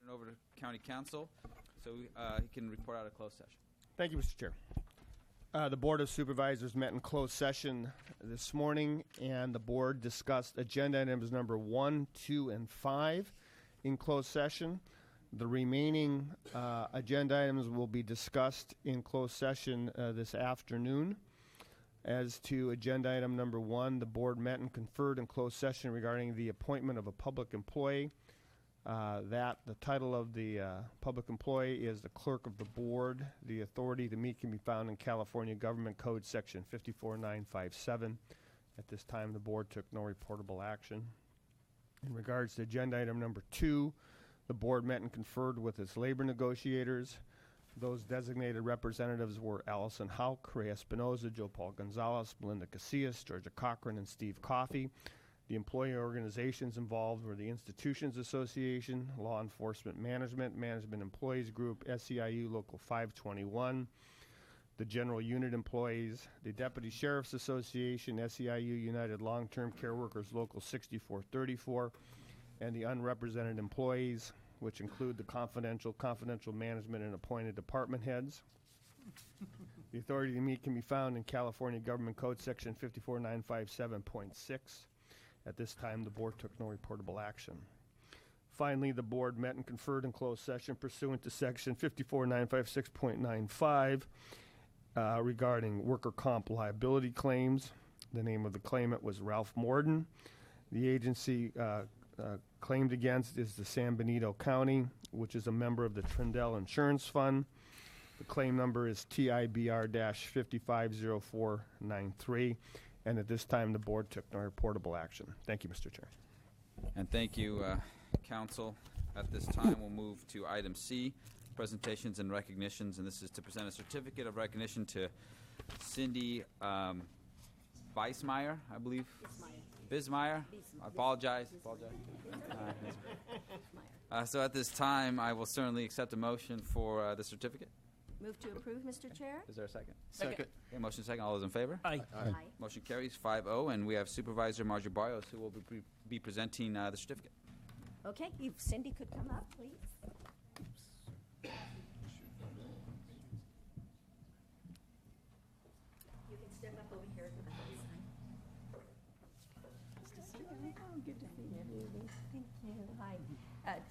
Turn over to County Counsel so he can report out a closed session. Thank you, Mr. Chair. The Board of Supervisors met in closed session this morning, and the board discussed agenda items number 1, 2, and 5 in closed session. The remaining agenda items will be discussed in closed session this afternoon. As to agenda item number 1, the board met and conferred in closed session regarding the appointment of a public employee. The title of the public employee is the clerk of the board. The authority to meet can be found in California Government Code section 54957. At this time, the board took no reportable action. In regards to agenda item number 2, the board met and conferred with its labor negotiators. Those designated representatives were Allison Hauk, Ray Espinoza, Joe Paul Gonzalez, Melinda Casillas, Georgia Cochran, and Steve Coffey. The employee organizations involved were the Institutions Association, Law Enforcement Management, Management Employees Group, SEIU Local 521, the General Unit Employees, the Deputy Sheriff's Association, SEIU United Long-Term Care Workers Local 6434, and the unrepresented employees, which include the confidential management and appointed department heads. The authority to meet can be found in California Government Code section 54957.6. At this time, the board took no reportable action. Finally, the board met and conferred in closed session pursuant to section 54956.95 regarding worker comp liability claims. The name of the claimant was Ralph Morden. The agency claimed against is the San Benito County, which is a member of the Trindle Insurance Fund. The claim number is TIBR-550493. And at this time, the board took no reportable action. Thank you, Mr. Chair. And thank you, Counsel. At this time, we'll move to item C, presentations and recognitions. And this is to present a certificate of recognition to Cindy Beismeyer, I believe. Bismeyer. I apologize. So at this time, I will certainly accept a motion for the certificate. Move to approve, Mr. Chair. Is there a second? Second. Okay, motion second. All those in favor? Aye. Aye. Motion carries 5-0, and we have Supervisor Marjorie Barrios who will be presenting the certificate. Okay, if Cindy could come up, please. You can step up over here to the other side. Nice to see you. Oh, good to see you. Thank you. Hi.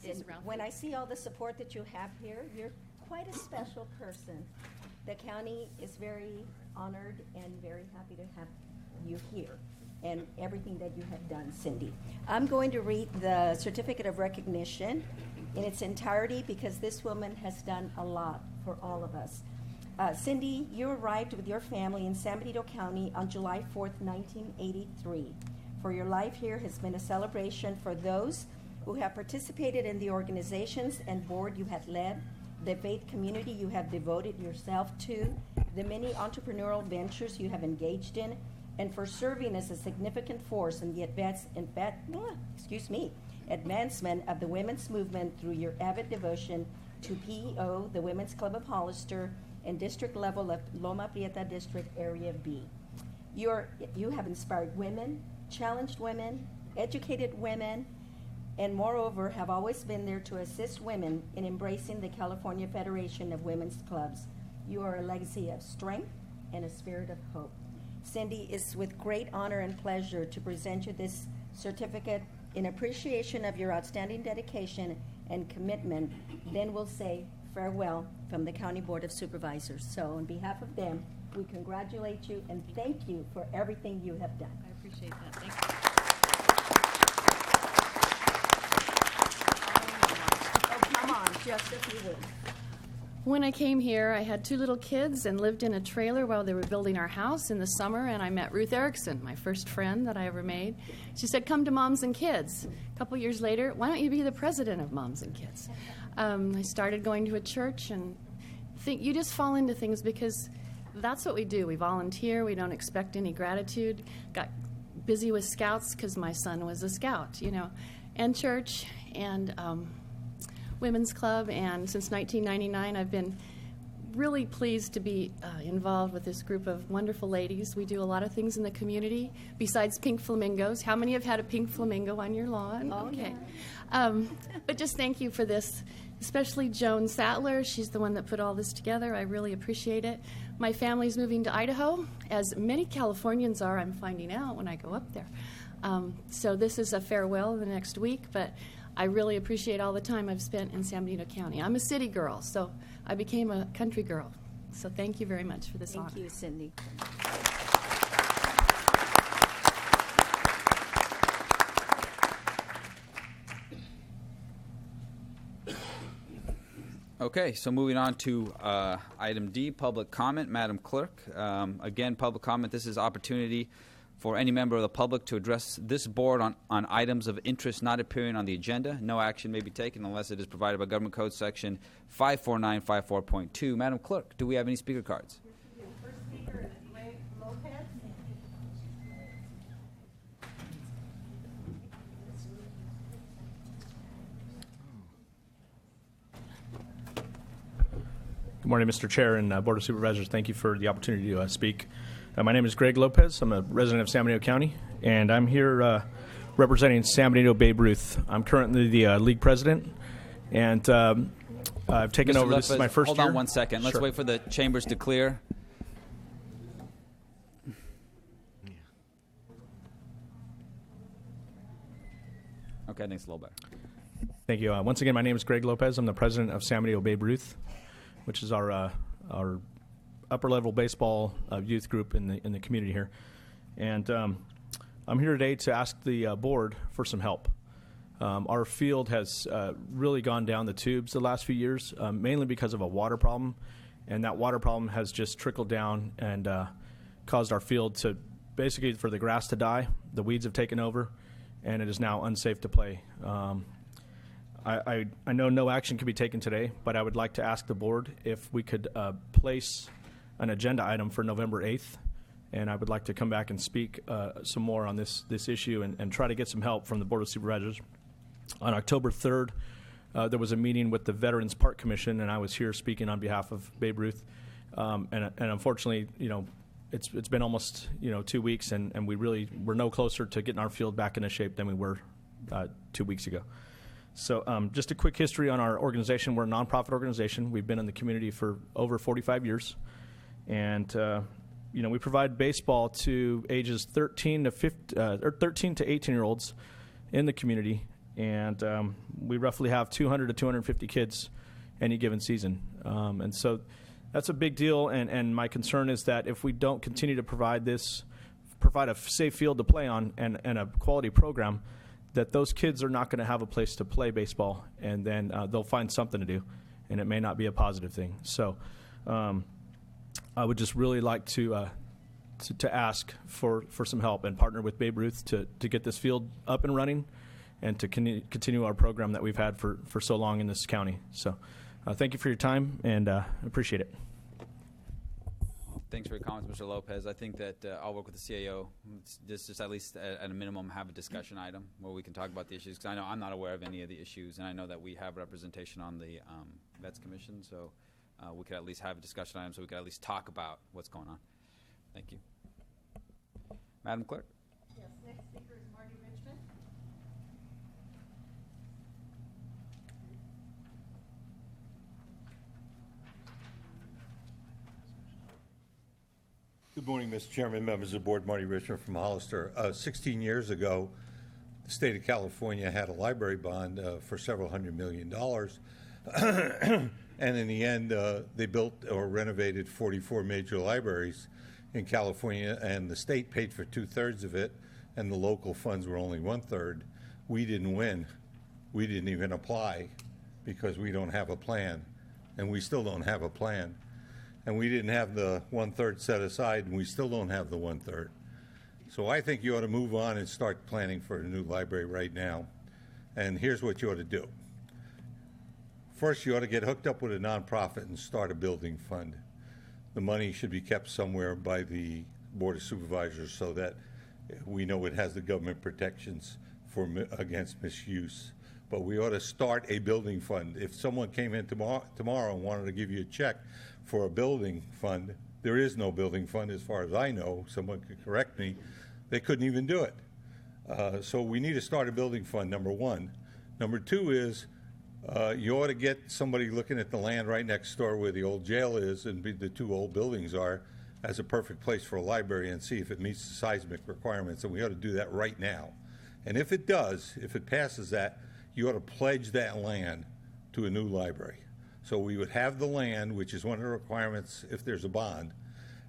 And when I see all the support that you have here, you're quite a special person. The county is very honored and very happy to have you here and everything that you have done, Cindy. I'm going to read the certificate of recognition in its entirety because this woman has done a lot for all of us. Cindy, you arrived with your family in San Benito County on July 4th, 1983. For your life here has been a celebration for those who have participated in the organizations and board you have led, the faith community you have devoted yourself to, the many entrepreneurial ventures you have engaged in, and for serving as a significant force in the advancement of the women's movement through your avid devotion to PEO, the Women's Club of Hollister, and district level of Loma Prieta District Area B. You have inspired women, challenged women, educated women, and moreover have always been there to assist women in embracing the California Federation of Women's Clubs. You are a legacy of strength and a spirit of hope. Cindy, it's with great honor and pleasure to present you this certificate in appreciation of your outstanding dedication and commitment. Then we'll say farewell from the County Board of Supervisors. So on behalf of them, we congratulate you and thank you for everything you have done. I appreciate that. Thank you. Come on, just a few words. When I came here, I had 2 little kids and lived in a trailer while they were building our house in the summer, and I met Ruth Erickson, my first friend that I ever made. She said, come to Moms and Kids. A couple years later, why don't you be the president of Moms and Kids? I started going to a church, and you just fall into things because that's what we do. We volunteer. We don't expect any gratitude. Got busy with scouts because my son was a scout, and church, and Women's Club, and since 1999 I've been really pleased to be involved with this group of wonderful ladies. We do a lot of things in the community besides pink flamingos. How many have had a pink flamingo on your lawn? Oh, okay. Yeah. But just thank you for this especially Joan Sattler. She's the one that put all this together. I really appreciate it. My family's moving to Idaho, as many Californians are, I'm finding out when I go up there. So this is a farewell in the next week, but I really appreciate all the time I've spent in San Benito County. I'm a city girl, so I became a country girl. So thank you very much for this honor. Thank you, Cindy. Okay, so moving on to item D, public comment. Madam Clerk, again, public comment. This is opportunity for any member of the public to address this board on items of interest not appearing on the agenda. No action may be taken unless it is provided by Government Code Section 54954.2. Madam Clerk, do we have any speaker cards? First speaker is Greg Lopez. Good morning, Mr. Chair and Board of Supervisors. Thank you for the opportunity to speak. My name is Greg Lopez. I'm a resident of San Benito County, and I'm here representing San Benito Babe Ruth. I'm currently the league president, and I've taken Mr. over. Lopez, this is my first year. Hold on 1 second. Let's Sure. wait for the chambers to clear. Okay, thanks, a little better. Thank you. Once again, my name is Greg Lopez. I'm the president of San Benito Babe Ruth, which is our upper-level baseball youth group in the community here. And I'm here today to ask the board for some help. Our field has really gone down the tubes the last few years, mainly because of a water problem. And that water problem has just trickled down and caused our field to basically for the grass to die. The weeds have taken over, and it is now unsafe to play. I know no action can be taken today, but I would like to ask the board if we could place an agenda item for November 8th, and I would like to come back and speak some more on this issue and try to get some help from the Board of Supervisors. On October 3rd, there was a meeting with the Veterans Park Commission, and I was here speaking on behalf of Babe Ruth. And unfortunately, it's been almost 2 weeks, and we're no closer to getting our field back into shape than we were 2 weeks ago. So just a quick history on our organization. We're a nonprofit organization. We've been in the community for over 45 years. And, we provide baseball to ages 13 to 18-year-olds in the community. And we roughly have 200 to 250 kids any given season. And so that's a big deal. And my concern is that if we don't continue to provide a safe field to play on and a quality program, that those kids are not going to have a place to play baseball, and then they'll find something to do, and it may not be a positive thing. So I would just really like to ask for some help and partner with Babe Ruth to get this field up and running and to continue our program that we've had for so long in this county. So thank you for your time, and appreciate it. Thanks for your comments, Mr. Lopez. I think that I'll work with the CAO. Just at least at a minimum have a discussion item where we can talk about the issues, because I know I'm not aware of any of the issues, and I know that we have representation on the Vets Commission, so we could at least have a discussion item so we could at least talk about what's going on. Thank you. Madam Clerk? Yes, next speaker is Marty Richmond. Good morning, Mr. Chairman, members of the board. Marty Richmond from Hollister. 16 years ago, the state of California had a library bond for several $100 million. And in the end, they built or renovated 44 major libraries in California, and the state paid for 2/3 of it, and the local funds were only 1/3. We didn't win. We didn't even apply because we don't have a plan, and we still don't have a plan. And we didn't have the 1/3 set aside, and we still don't have the 1/3. So I think you ought to move on and start planning for a new library right now. And here's what you ought to do. First, you ought to get hooked up with a nonprofit and start a building fund. The money should be kept somewhere by the Board of Supervisors so that we know it has the government protections against misuse. But we ought to start a building fund. If someone came in tomorrow and wanted to give you a check for a building fund, there is no building fund as far as I know. Someone could correct me. They couldn't even do it. So we need to start a building fund, number one. Number two is You ought to get somebody looking at the land right next door where the old jail is and the two old buildings are as a perfect place for a library and see if it meets the seismic requirements, and we ought to do that right now. And if it does, if it passes that, you ought to pledge that land to a new library. So we would have the land, which is one of the requirements if there's a bond,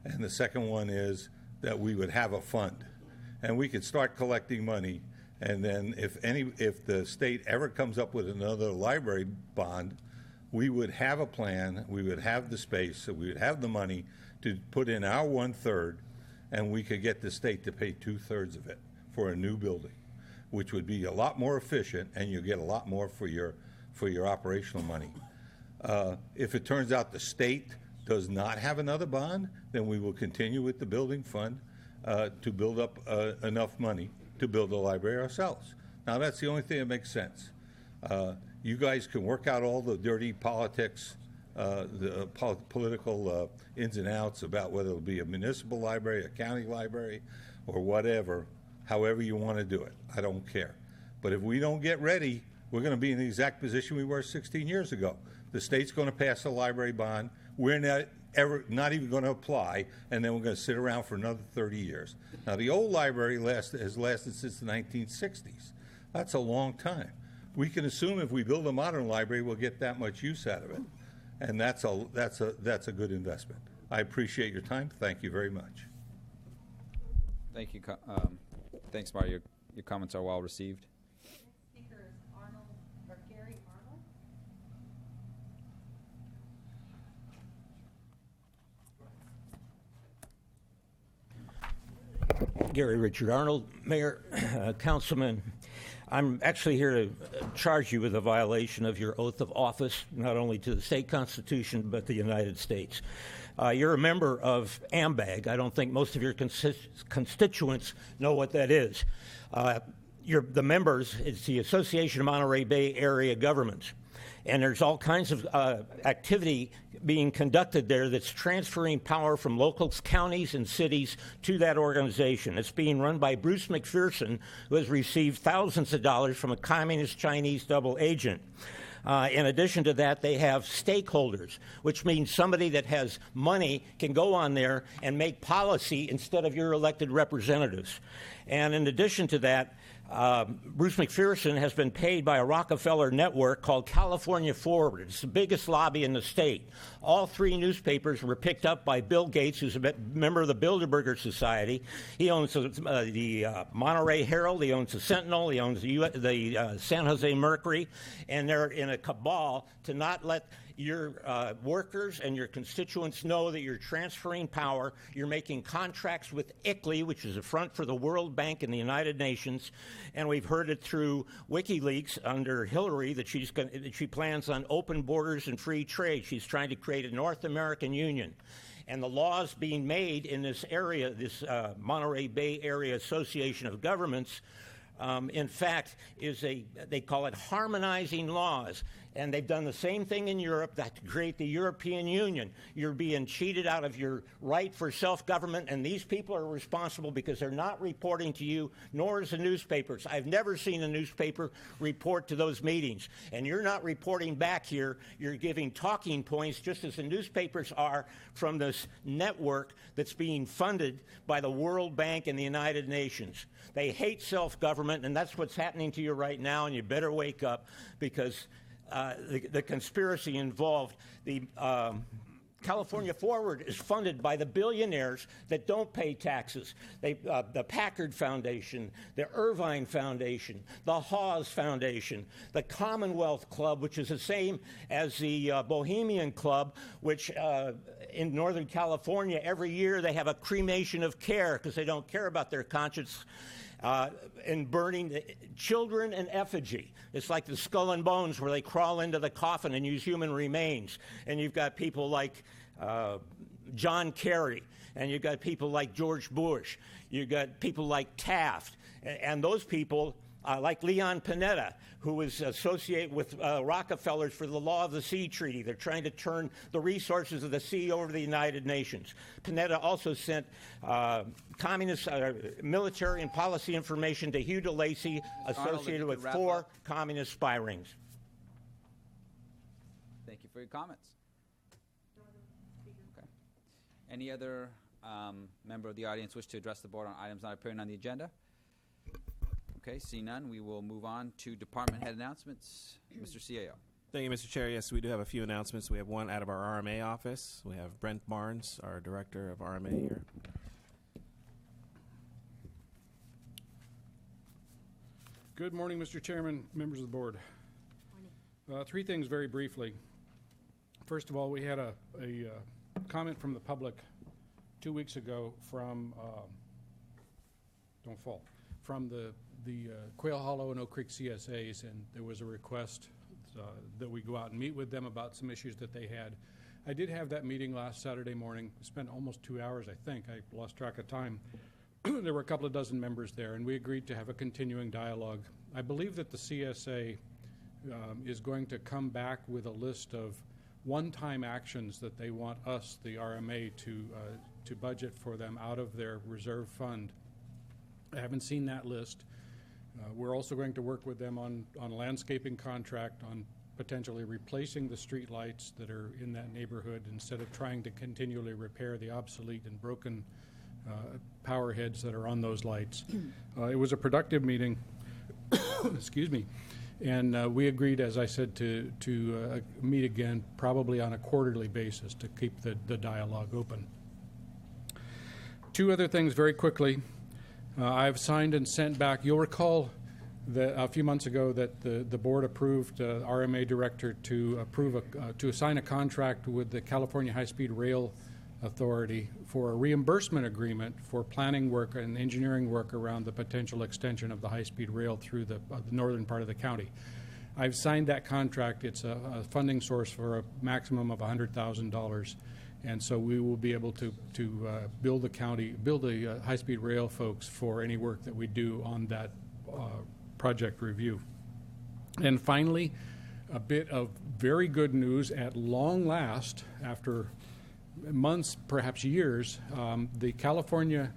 and the second one is that we would have a fund. And we could start collecting money, and then if the state ever comes up with another library bond, we would have a plan, we would have the space, so we would have the money to put in our 1/3, and we could get the state to pay 2/3 of it for a new building, which would be a lot more efficient, and you get a lot more for your operational money. If it turns out the state does not have another bond, then we will continue with the building fund to build up enough money to build a library ourselves. Now, that's the only thing that makes sense. You guys can work out all the dirty politics, the political ins and outs about whether it'll be a municipal library, a county library, or whatever, however you want to do it. I don't care. But if we don't get ready, we're going to be in the exact position we were 16 years ago. The state's going to pass a library bond. We're not even going to apply, and then we're going to sit around for another 30 years. Now, the old library has lasted since the 1960s. That's a long time. We can assume if we build a modern library, we'll get that much use out of it, and that's a good investment. I appreciate your time. Thank you very much. Thank you. Thanks, Mario. Your comments are well received. Speaker is Arnold or Gary Arnold. Gary Richard Arnold, Mayor, Councilman. I'm actually here to charge you with a violation of your oath of office, not only to the state constitution, but the United States. You're a member of AMBAG. I don't think most of your constituents know what that is. The members, it's the Association of Monterey Bay Area Governments. And there's all kinds of activity being conducted there that's transferring power from local counties and cities to that organization. It's being run by Bruce McPherson, who has received thousands of dollars from a communist Chinese double agent. In addition to that, they have stakeholders, which means somebody that has money can go on there and make policy instead of your elected representatives. And in addition to that, Bruce McPherson has been paid by a Rockefeller network called California Forward. It's the biggest lobby in the state. All three newspapers were picked up by Bill Gates, who's a member of the Bilderberger Society. He owns the Monterey Herald. He owns the Sentinel. He owns the San Jose Mercury. And they're in a cabal to not let your workers and your constituents know that you're transferring power. You're making contracts with ICLEI, which is a front for the World Bank and the United Nations. And we've heard it through WikiLeaks under Hillary that she plans on open borders and free trade. She's trying to create a North American Union. And the laws being made in this area, this Monterey Bay Area Association of Governments, in fact, they call it harmonizing laws. And they've done the same thing in Europe to create the European Union. You're being cheated out of your right for self-government, and these people are responsible because they're not reporting to you, nor is the newspapers. I've never seen a newspaper report to those meetings. And you're not reporting back here. You're giving talking points, just as the newspapers are, from this network that's being funded by the World Bank and the United Nations. They hate self-government, and that's what's happening to you right now, and you better wake up because the conspiracy involved. The California Forward is funded by the billionaires that don't pay taxes. The Packard Foundation, the Irvine Foundation, the Hawes Foundation, the Commonwealth Club, which is the same as the Bohemian Club, which in Northern California, every year they have a cremation of care because they don't care about their conscience. And burning children in effigy. It's like the Skull and Bones where they crawl into the coffin and use human remains. And you've got people like John Kerry, and you've got people like George Bush. You've got people like Taft. And those people, like Leon Panetta, who is associated with Rockefellers for the Law of the Sea Treaty. They're trying to turn the resources of the sea over to the United Nations. Panetta also sent communist military and policy information to Hugh DeLacy, associated with 4 communist spy rings. for your comments? Okay. Any other member of the audience wish to address the board on items not appearing on the agenda? Okay, see none, we will move on to department head announcements. Mr. CAO. Thank you, Mr. Chair. Yes, we do have a few announcements. We have one out of our RMA office. We have Brent Barnes, our director of RMA here. Good morning, Mr. Chairman, members of the board. Three things very briefly. First of all, we had a comment from the public 2 weeks ago from the Quail Hollow and Oak Creek CSAs, and there was a request that we go out and meet with them about some issues that they had. I did have that meeting last Saturday morning. We spent almost 2 hours, I think. I lost track of time. There were a couple of dozen members there, and we agreed to have a continuing dialogue. I believe that the CSA is going to come back with a list of one-time actions that they want us, the RMA, to budget for them out of their reserve fund. I haven't seen that list. We're also going to work with them on a landscaping contract on potentially replacing the street lights that are in that neighborhood instead of trying to continually repair the obsolete and broken power heads that are on those lights. It was a productive meeting, excuse me, and we agreed, as I said, to meet again probably on a quarterly basis to keep the dialogue open. Two other things very quickly. I've signed and sent back. You'll recall that a few months ago that the board approved RMA director to sign a contract with the California High-Speed Rail Authority for a reimbursement agreement for planning work and engineering work around the potential extension of the high-speed rail through the northern part of the county. I've signed that contract. It's a funding source for a maximum of $100,000. And so we will be able to build the high-speed rail folks for any work that we do on that project review. And finally, a bit of very good news at long last, after months, perhaps years. The California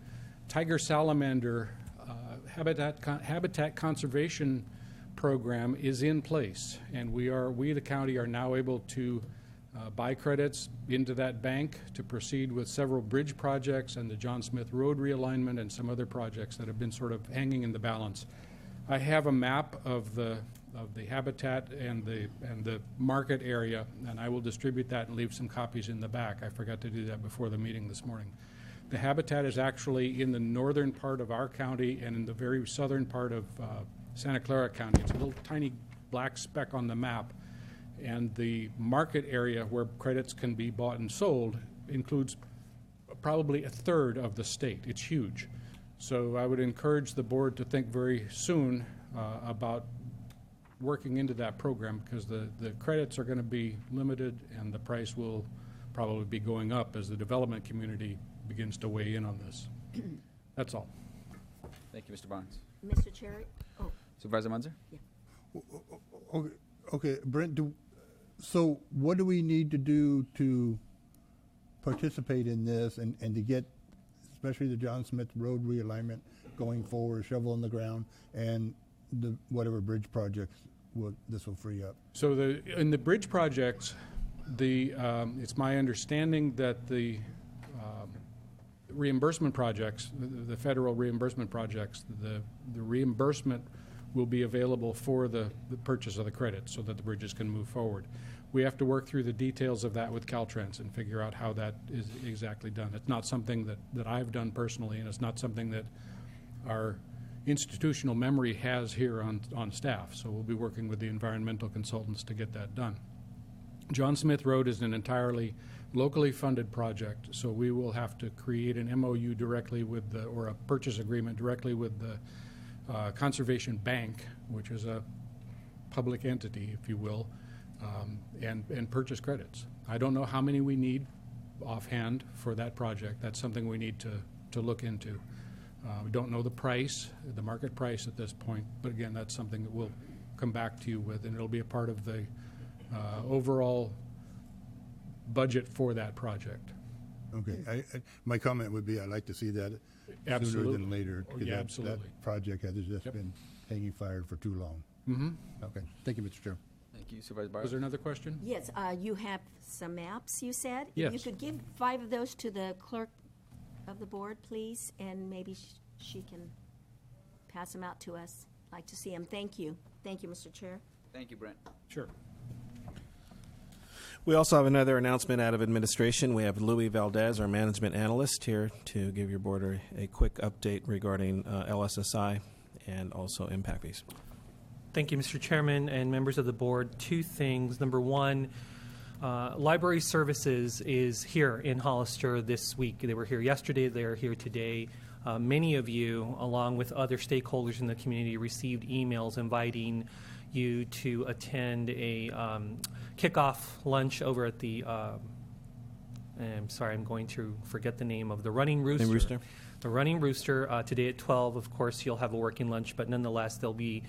tiger salamander habitat conservation program is in place, and we, the county, are now able to buy credits into that bank to proceed with several bridge projects and the John Smith Road realignment and some other projects that have been sort of hanging in the balance. I have a map of the habitat and the market area, and I will distribute that and leave some copies in the back. I forgot to do that before the meeting this morning. The habitat is actually in the northern part of our county and in the very southern part of Santa Clara County. It's a little tiny black speck on the map. And the market area where credits can be bought and sold includes probably a third of the state. It's huge. So I would encourage the board to think very soon about working into that program, because the credits are going to be limited and the price will probably be going up as the development community begins to weigh in on this. That's all. Thank you, Mr. Barnes. Mr. Chair? Oh, Supervisor Munzer? yeah. Okay, Brent, so what do we need to do to participate in this and to get, especially the John Smith Road realignment going forward, shovel in the ground, and the whatever bridge projects this will free up? So in the bridge projects, it's my understanding that the reimbursement projects, the federal reimbursement projects, the reimbursement will be available for the purchase of the credit so that the bridges can move forward. We have to work through the details of that with Caltrans and figure out how that is exactly done. It's not something that I've done personally, and it's not something that our institutional memory has here on staff. So we'll be working with the environmental consultants to get that done. John Smith Road is an entirely locally funded project, so we will have to create an MOU directly with or a purchase agreement directly with the Conservation Bank, which is a public entity, if you will, and purchase credits. I don't know how many we need offhand for that project. That's something we need to look into. We don't know the price, the market price at this point, but again, that's something that we'll come back to you with, and it'll be a part of the overall budget for that project. Okay. My comment would be I'd like to see that Absolutely. sooner than later, because Yeah, absolutely. that project has just been hanging fire for too long. Mm-hmm. Okay. Thank you, Mr. Chair. Thank you, Supervisor Barros. Was there another question? Yes, you have some maps, you said? Yes. You could give 5 of those to the clerk of the board, please, and maybe she can pass them out to us. I'd like to see them. Thank you. Thank you, Mr. Chair. Thank you, Brent. Sure. We also have another announcement out of administration. We have Louis Valdez, our management analyst, here to give your board a quick update regarding LSSI and also impact fees. Thank you, Mr. Chairman and members of the board. 2 things. Number 1, Library Services is here in Hollister this week. They were here yesterday. They are here today. Many of you, along with other stakeholders in the community, received emails inviting you to attend a kickoff lunch over at the, I'm sorry, I'm going to forget the name of the Running Rooster. The Running Rooster today at 12. Of course, you'll have a working lunch, but nonetheless, they'll be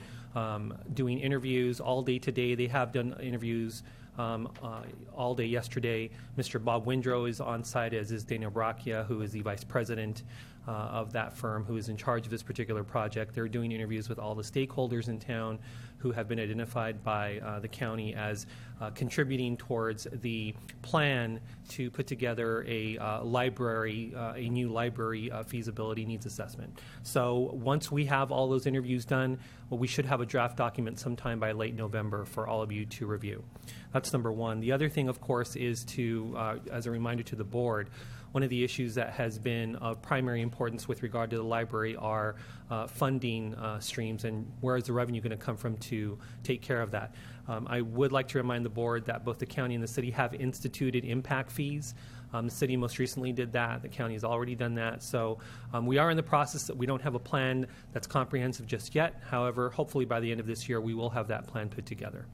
doing interviews all day today. They have done interviews all day yesterday. Mr. Bob Windrow is on site, as is Daniel Bracchia, who is the vice president of that firm, who is in charge of this particular project. They're doing interviews with all the stakeholders in town who have been identified by the county as contributing towards the plan to put together a library, a new library feasibility needs assessment. So once we have all those interviews done, well, we should have a draft document sometime by late November for all of you to review. That's number 1. The other thing, of course, is to, as a reminder to the board, one of the issues that has been of primary importance with regard to the library are funding streams and where is the revenue going to come from to take care of that. I would like to remind the board that both the county and the city have instituted impact fees. The city most recently did that. The county has already done that. So we are in the process that we don't have a plan that's comprehensive just yet. However, hopefully by the end of this year, we will have that plan put together.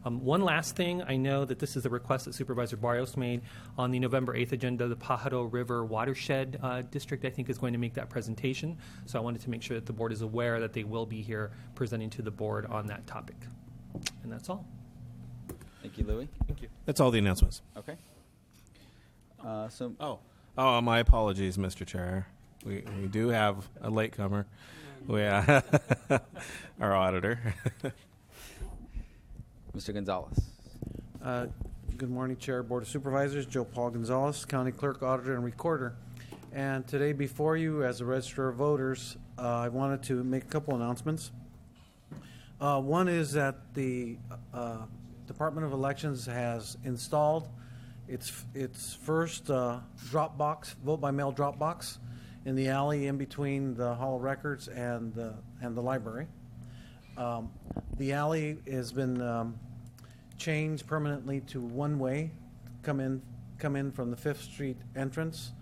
One last thing, I know that this is the request that Supervisor Barrios made on the November 8th agenda. The Pajaro River Watershed District, I think, is going to make that presentation. So I wanted to make sure that the board is aware that they will be here presenting to the board on that topic. And that's all. Thank you, Louis. Thank you. That's all the announcements. Okay. My apologies, Mr. Chair. We do have a latecomer. Our auditor. Mr. Gonzalez. Good morning, Chair, Board of Supervisors. Joe Paul Gonzalez, County Clerk, Auditor, and Recorder. And today before you, as a Register of Voters, I wanted to make a couple announcements. One is that the Department of Elections has installed its first drop box, vote-by-mail drop box, in the alley in between the Hall of Records and the library. The alley has been changed permanently to one-way, come in from the 5th Street entrance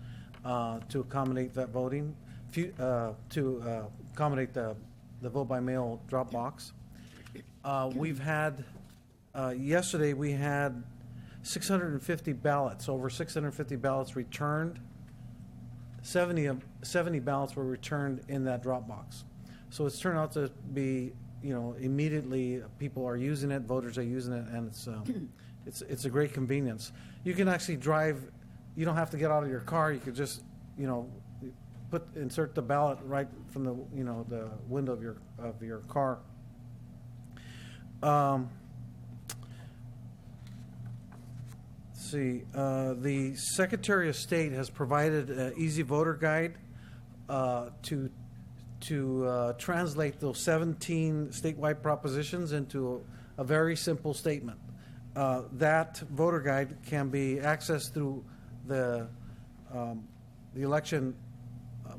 to accommodate that voting, to accommodate the vote-by-mail drop box. We've had, yesterday we had 650 ballots, over 650 ballots returned. 70 ballots were returned in that drop box. So it's turned out to be, immediately people are using it, voters are using it, and it's a great convenience. You can actually drive, you don't have to get out of your car, you could just, insert the ballot right from the, the window of your car. The Secretary of State has provided an easy voter guide to translate those 17 statewide propositions into a very simple statement. That voter guide can be accessed through the election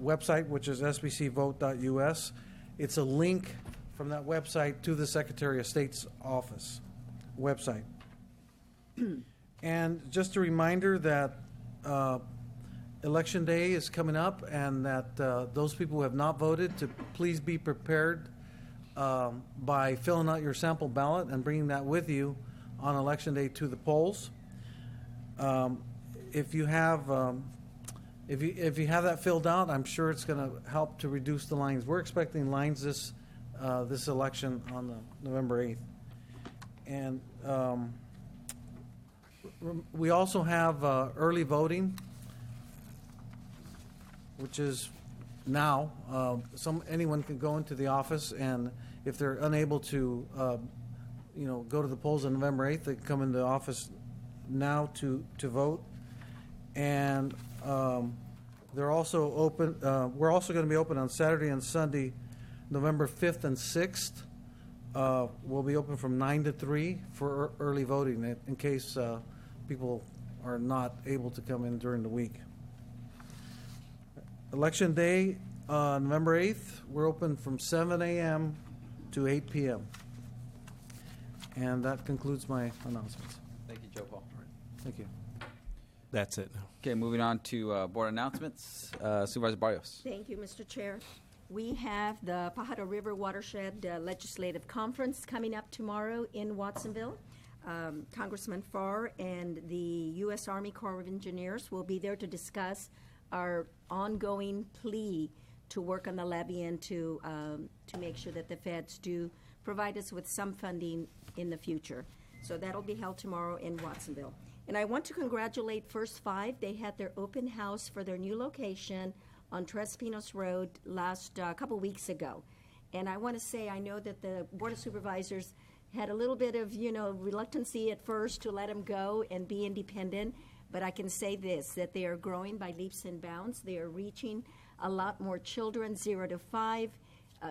website, which is sbcvote.us. It's a link from that website to the Secretary of State's office website. And just a reminder that Election Day is coming up, and that those people who have not voted to please be prepared by filling out your sample ballot and bringing that with you on Election Day to the polls. If you have that filled out, I'm sure it's going to help to reduce the lines. We're expecting lines this election on the November 8th, and we also have early voting, which is now. Anyone can go into the office, and if they're unable to go to the polls on November 8th. They can come into office now to vote. And they're also open. We're also going to be open on Saturday and Sunday, November 5th and 6th. We'll be open from 9 to 3 for early voting in case people are not able to come in during the week. Election Day, November 8th, we're open from 7 a.m. to 8 p.m. And that concludes my announcements. Thank you, Joe Paul. Thank you. That's it. Okay, moving on to board announcements. Supervisor Barrios. Thank you, Mr. Chair. We have the Pajaro River Watershed Legislative Conference coming up tomorrow in Watsonville. Congressman Farr and the U.S. Army Corps of Engineers will be there to discuss our ongoing plea to work on the levy and to make sure that the feds do provide us with some funding in the future. So that'll be held tomorrow in Watsonville. And I want to congratulate First Five. They had their open house for their new location on Tres Pinos Road last couple weeks ago. And I want to say, I know that the Board of Supervisors had a little bit of, reluctancy at first to let them go and be independent. But I can say this, that they are growing by leaps and bounds. They are reaching a lot more children, 0 to 5,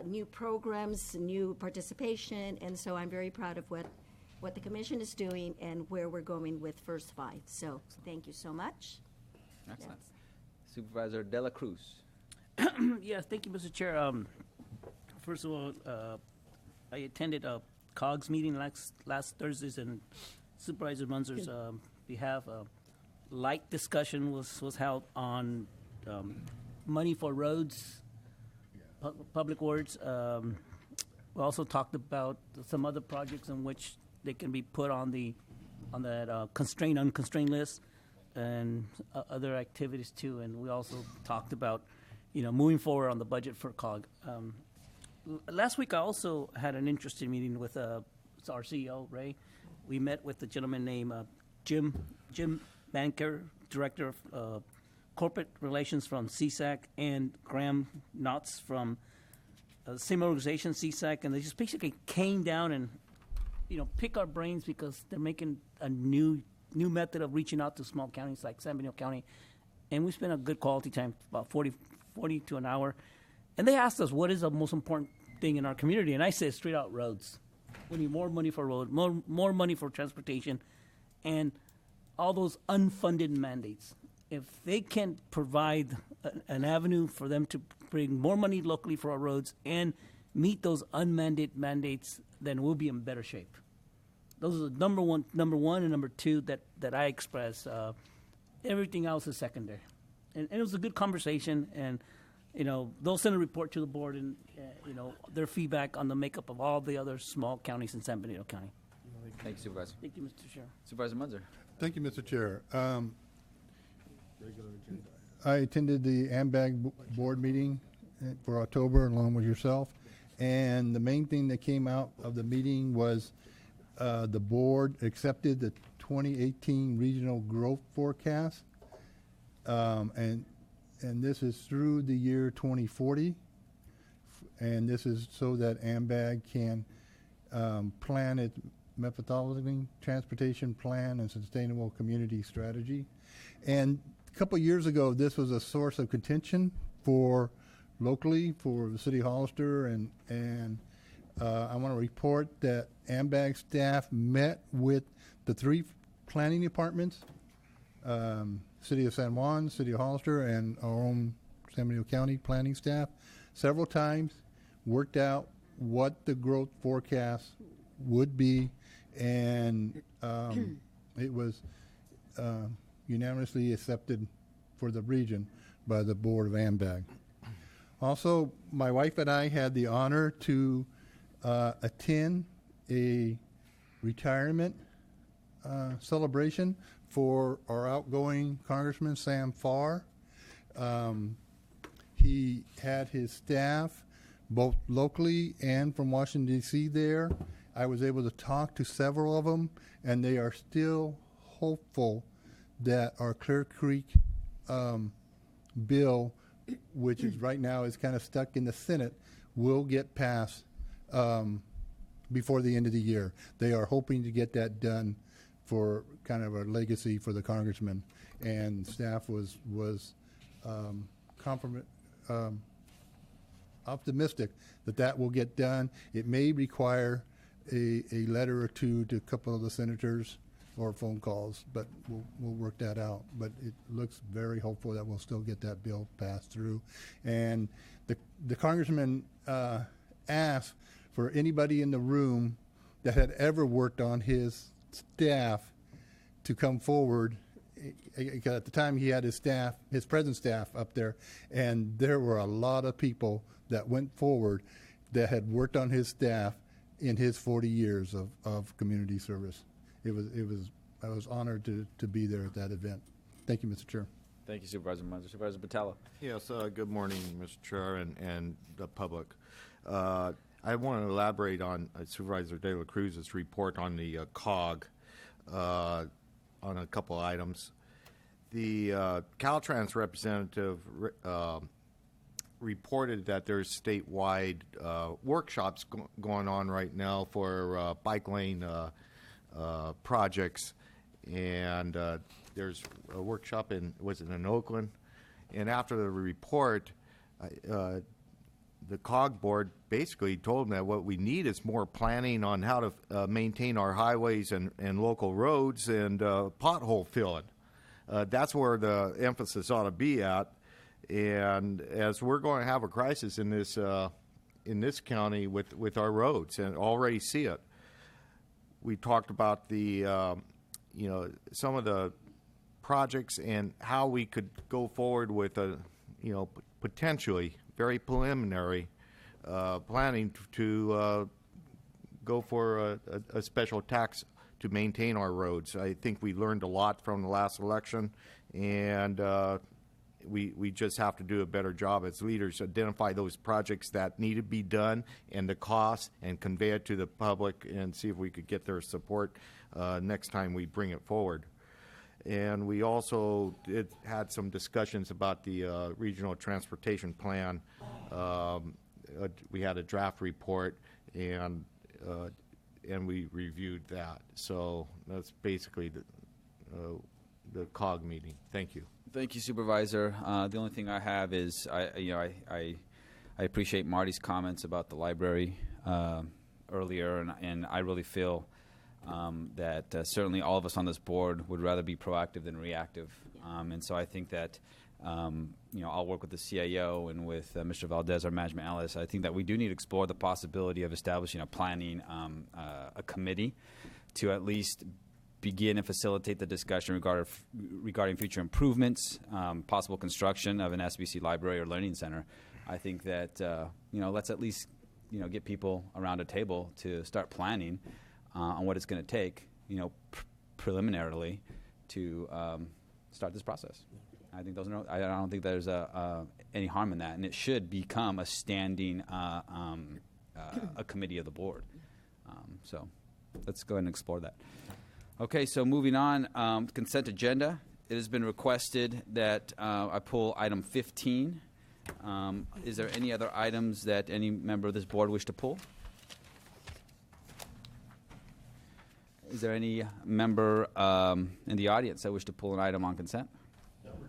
new programs, new participation. And so I'm very proud of what the commission is doing and where we're going with First Five. So thank you so much. Excellent. Yes. Supervisor De La Cruz. Yes, thank you, Mr. Chair. First of all, I attended a COGS meeting last Thursdays, and Supervisor Munzer's behalf. Light discussion was held on money for roads, public works. We also talked about some other projects in which they can be put on that constrained, unconstrained list, and other activities too. And we also talked about, moving forward on the budget for COG. Last week I also had an interesting meeting with our CEO, Ray. We met with a gentleman named Jim Banker, Director of Corporate Relations from CSAC, and Graham Knotts from the same organization, CSAC, and they just basically came down and, pick our brains because they're making a new method of reaching out to small counties like San Benito County. And we spent a good quality time, about 40 to an hour. And they asked us, what is the most important thing in our community? And I said, straight out, roads. We need more money for roads, more money for transportation, and all those unfunded mandates. If they can provide an avenue for them to bring more money locally for our roads and meet those unmandated mandates, then we'll be in better shape. Those are the number one and number two that I express. Everything else is secondary. And it was a good conversation, and they'll send a report to the board and their feedback on the makeup of all the other small counties in San Benito County. Thank you, Supervisor. Thank you, Mr. Chair. Supervisor Munzer. Thank you, Mr. Chair. I attended the AMBAG board meeting for October along with yourself, and the main thing that came out of the meeting was the board accepted the 2018 regional growth forecast, and this is through the year 2040, and this is so that AMBAG can plan its methodology, transportation plan, and sustainable community strategy. And a couple of years ago, this was a source of contention locally for the city of Hollister, and I want to report that AMBAG staff met with the 3 planning departments, City of San Juan, City of Hollister, and our own San Benito County planning staff several times, worked out what the growth forecast would be, and it was unanimously accepted for the region by the board of AMBAG. Also, my wife and I had the honor to attend a retirement celebration for our outgoing Congressman Sam Farr. He had his staff both locally and from Washington, D.C. there. I was able to talk to several of them, and they are still hopeful that our Clear Creek bill, which is right now is kind of stuck in the Senate, will get passed before the end of the year. They are hoping to get that done for kind of a legacy for the congressman, and staff was optimistic that will get done. It may require a letter or two to a couple of the senators or phone calls, but we'll work that out. But it looks very hopeful that we'll still get that bill passed through. And the congressman asked for anybody in the room that had ever worked on his staff to come forward. At the time, he had his present staff up there, and there were a lot of people that went forward that had worked on his staff in his 40 years of community service. I was honored to be there at that event. Thank you, Mr. Chair. Thank you, Supervisor Munzer. Supervisor Botelho. Yes, good morning, Mr. Chair and the public. I want to elaborate on Supervisor De La Cruz's report on the COG on a couple items. The Caltrans representative reported that there's statewide workshops going on right now for bike lane projects, and there's a workshop in Oakland, and after the report, the COG board basically told them that what we need is more planning on how to maintain our highways and local roads and pothole filling. That's where the emphasis ought to be at. And as we're going to have a crisis in this county with our roads, and already see it. We talked about the some of the projects and how we could go forward with potentially very preliminary planning to go for a special tax to maintain our roads. I think we learned a lot from the last election, and we just have to do a better job as leaders, identify those projects that need to be done and the cost, and convey it to the public and see if we could get their support next time we bring it forward. And we also had some discussions about the regional transportation plan. We had a draft report, and we reviewed that. So that's basically the COG meeting. Thank you. Thank you, Supervisor. The only thing I have is I appreciate Marty's comments about the library earlier, and I really feel that certainly all of us on this board would rather be proactive than reactive. And so I think that I'll work with the CAO and with Mr. Valdez, our management analyst. I think that we do need to explore the possibility of establishing a planning a committee to at least begin and facilitate the discussion regarding future improvements, possible construction of an SBC library or learning center. I think that let's at least get people around a table to start planning on what it's going to take, preliminarily, to start this process. I think I don't think there's any harm in that, and it should become a standing a committee of the board. So let's go ahead and explore that. Okay, so moving on, consent agenda. It has been requested that I pull item 15. Is there any other items that any member of this board wish to pull? Is there any member in the audience that wish to pull an item on consent? Number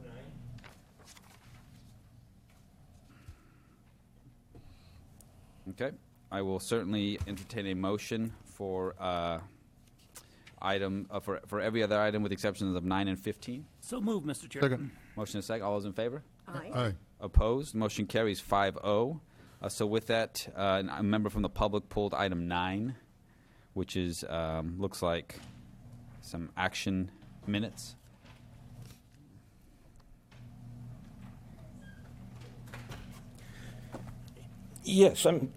9. Okay, I will certainly entertain a motion for item for every other item with the exceptions of 9 and 15. So moved, Mr. Chair. Second. Motion is second. All those in favor? Aye. Aye. Opposed? Motion carries 5-0. So with that, a member from the public pulled item 9, which is looks like some action minutes. Yes, I'm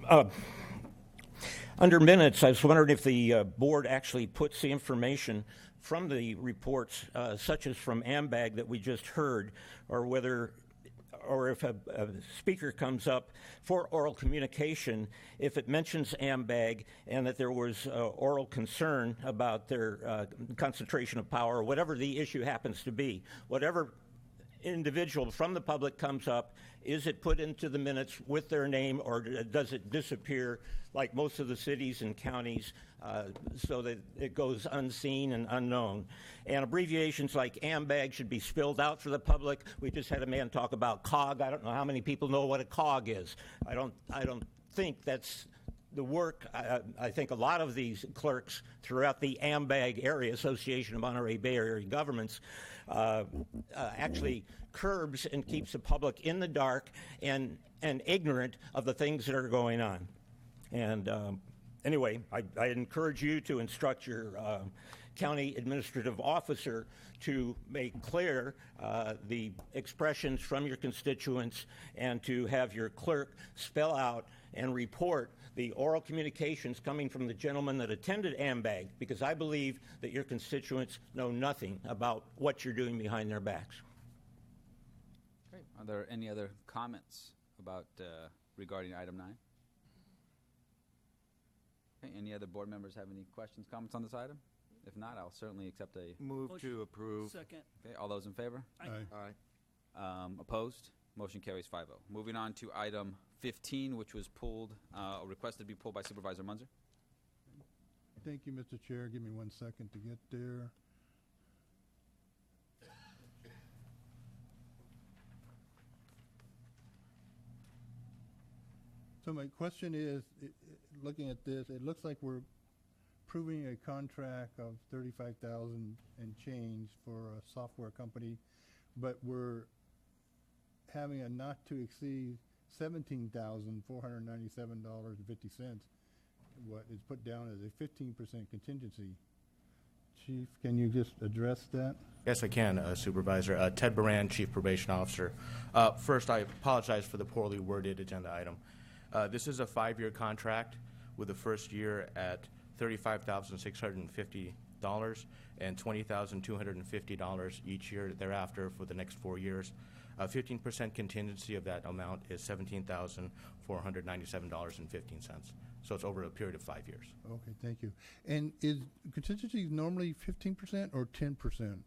under minutes. I was wondering if the board actually puts the information from the reports, such as from AMBAG that we just heard, or if a speaker comes up for oral communication, if it mentions AMBAG and that there was oral concern about their concentration of power, whatever the issue happens to be, whatever individual from the public comes up, is it put into the minutes with their name, or does it disappear like most of the cities and counties so that it goes unseen and unknown? And abbreviations like AMBAG should be spelled out for the public. We just had a man talk about COG. I don't know how many people know what a COG is. I don't think that's the work. I think a lot of these clerks throughout the AMBAG area, Association of Monterey Bay Area Governments, actually curbs and keeps the public in the dark and ignorant of the things that are going on. And anyway, I encourage you to instruct your county administrative officer to make clear the expressions from your constituents and to have your clerk spell out and report the oral communications coming from the gentleman that attended AMBAG, because I believe that your constituents know nothing about what you're doing behind their backs. Great. Are there any other comments about regarding item 9? Okay, any other board members have any questions, comments on this item? If not, I'll certainly accept a Move to approve. Second. Okay, all those in favor? Aye. Opposed? Motion carries 5-0. Moving on to item 15, which was pulled, or requested to be pulled by Supervisor Munzer. Thank you, Mr. Chair. Give me 1 second to get there. So my question is, looking at this, it looks like we're approving a contract of $35,000 and change for a software company, but we're having a not to exceed $17,497.50. What is put down as a 15% contingency. Chief, can you just address that? Yes, I can, Supervisor. Ted Baran, Chief Probation Officer. First, I apologize for the poorly worded agenda item. This is a 5-year contract with the first year at $35,650 and $20,250 each year thereafter for the next 4 years. 15% contingency of that amount is $17,497.15. So it's over a period of 5 years. Okay, thank you. And is contingency normally 15% or 10%?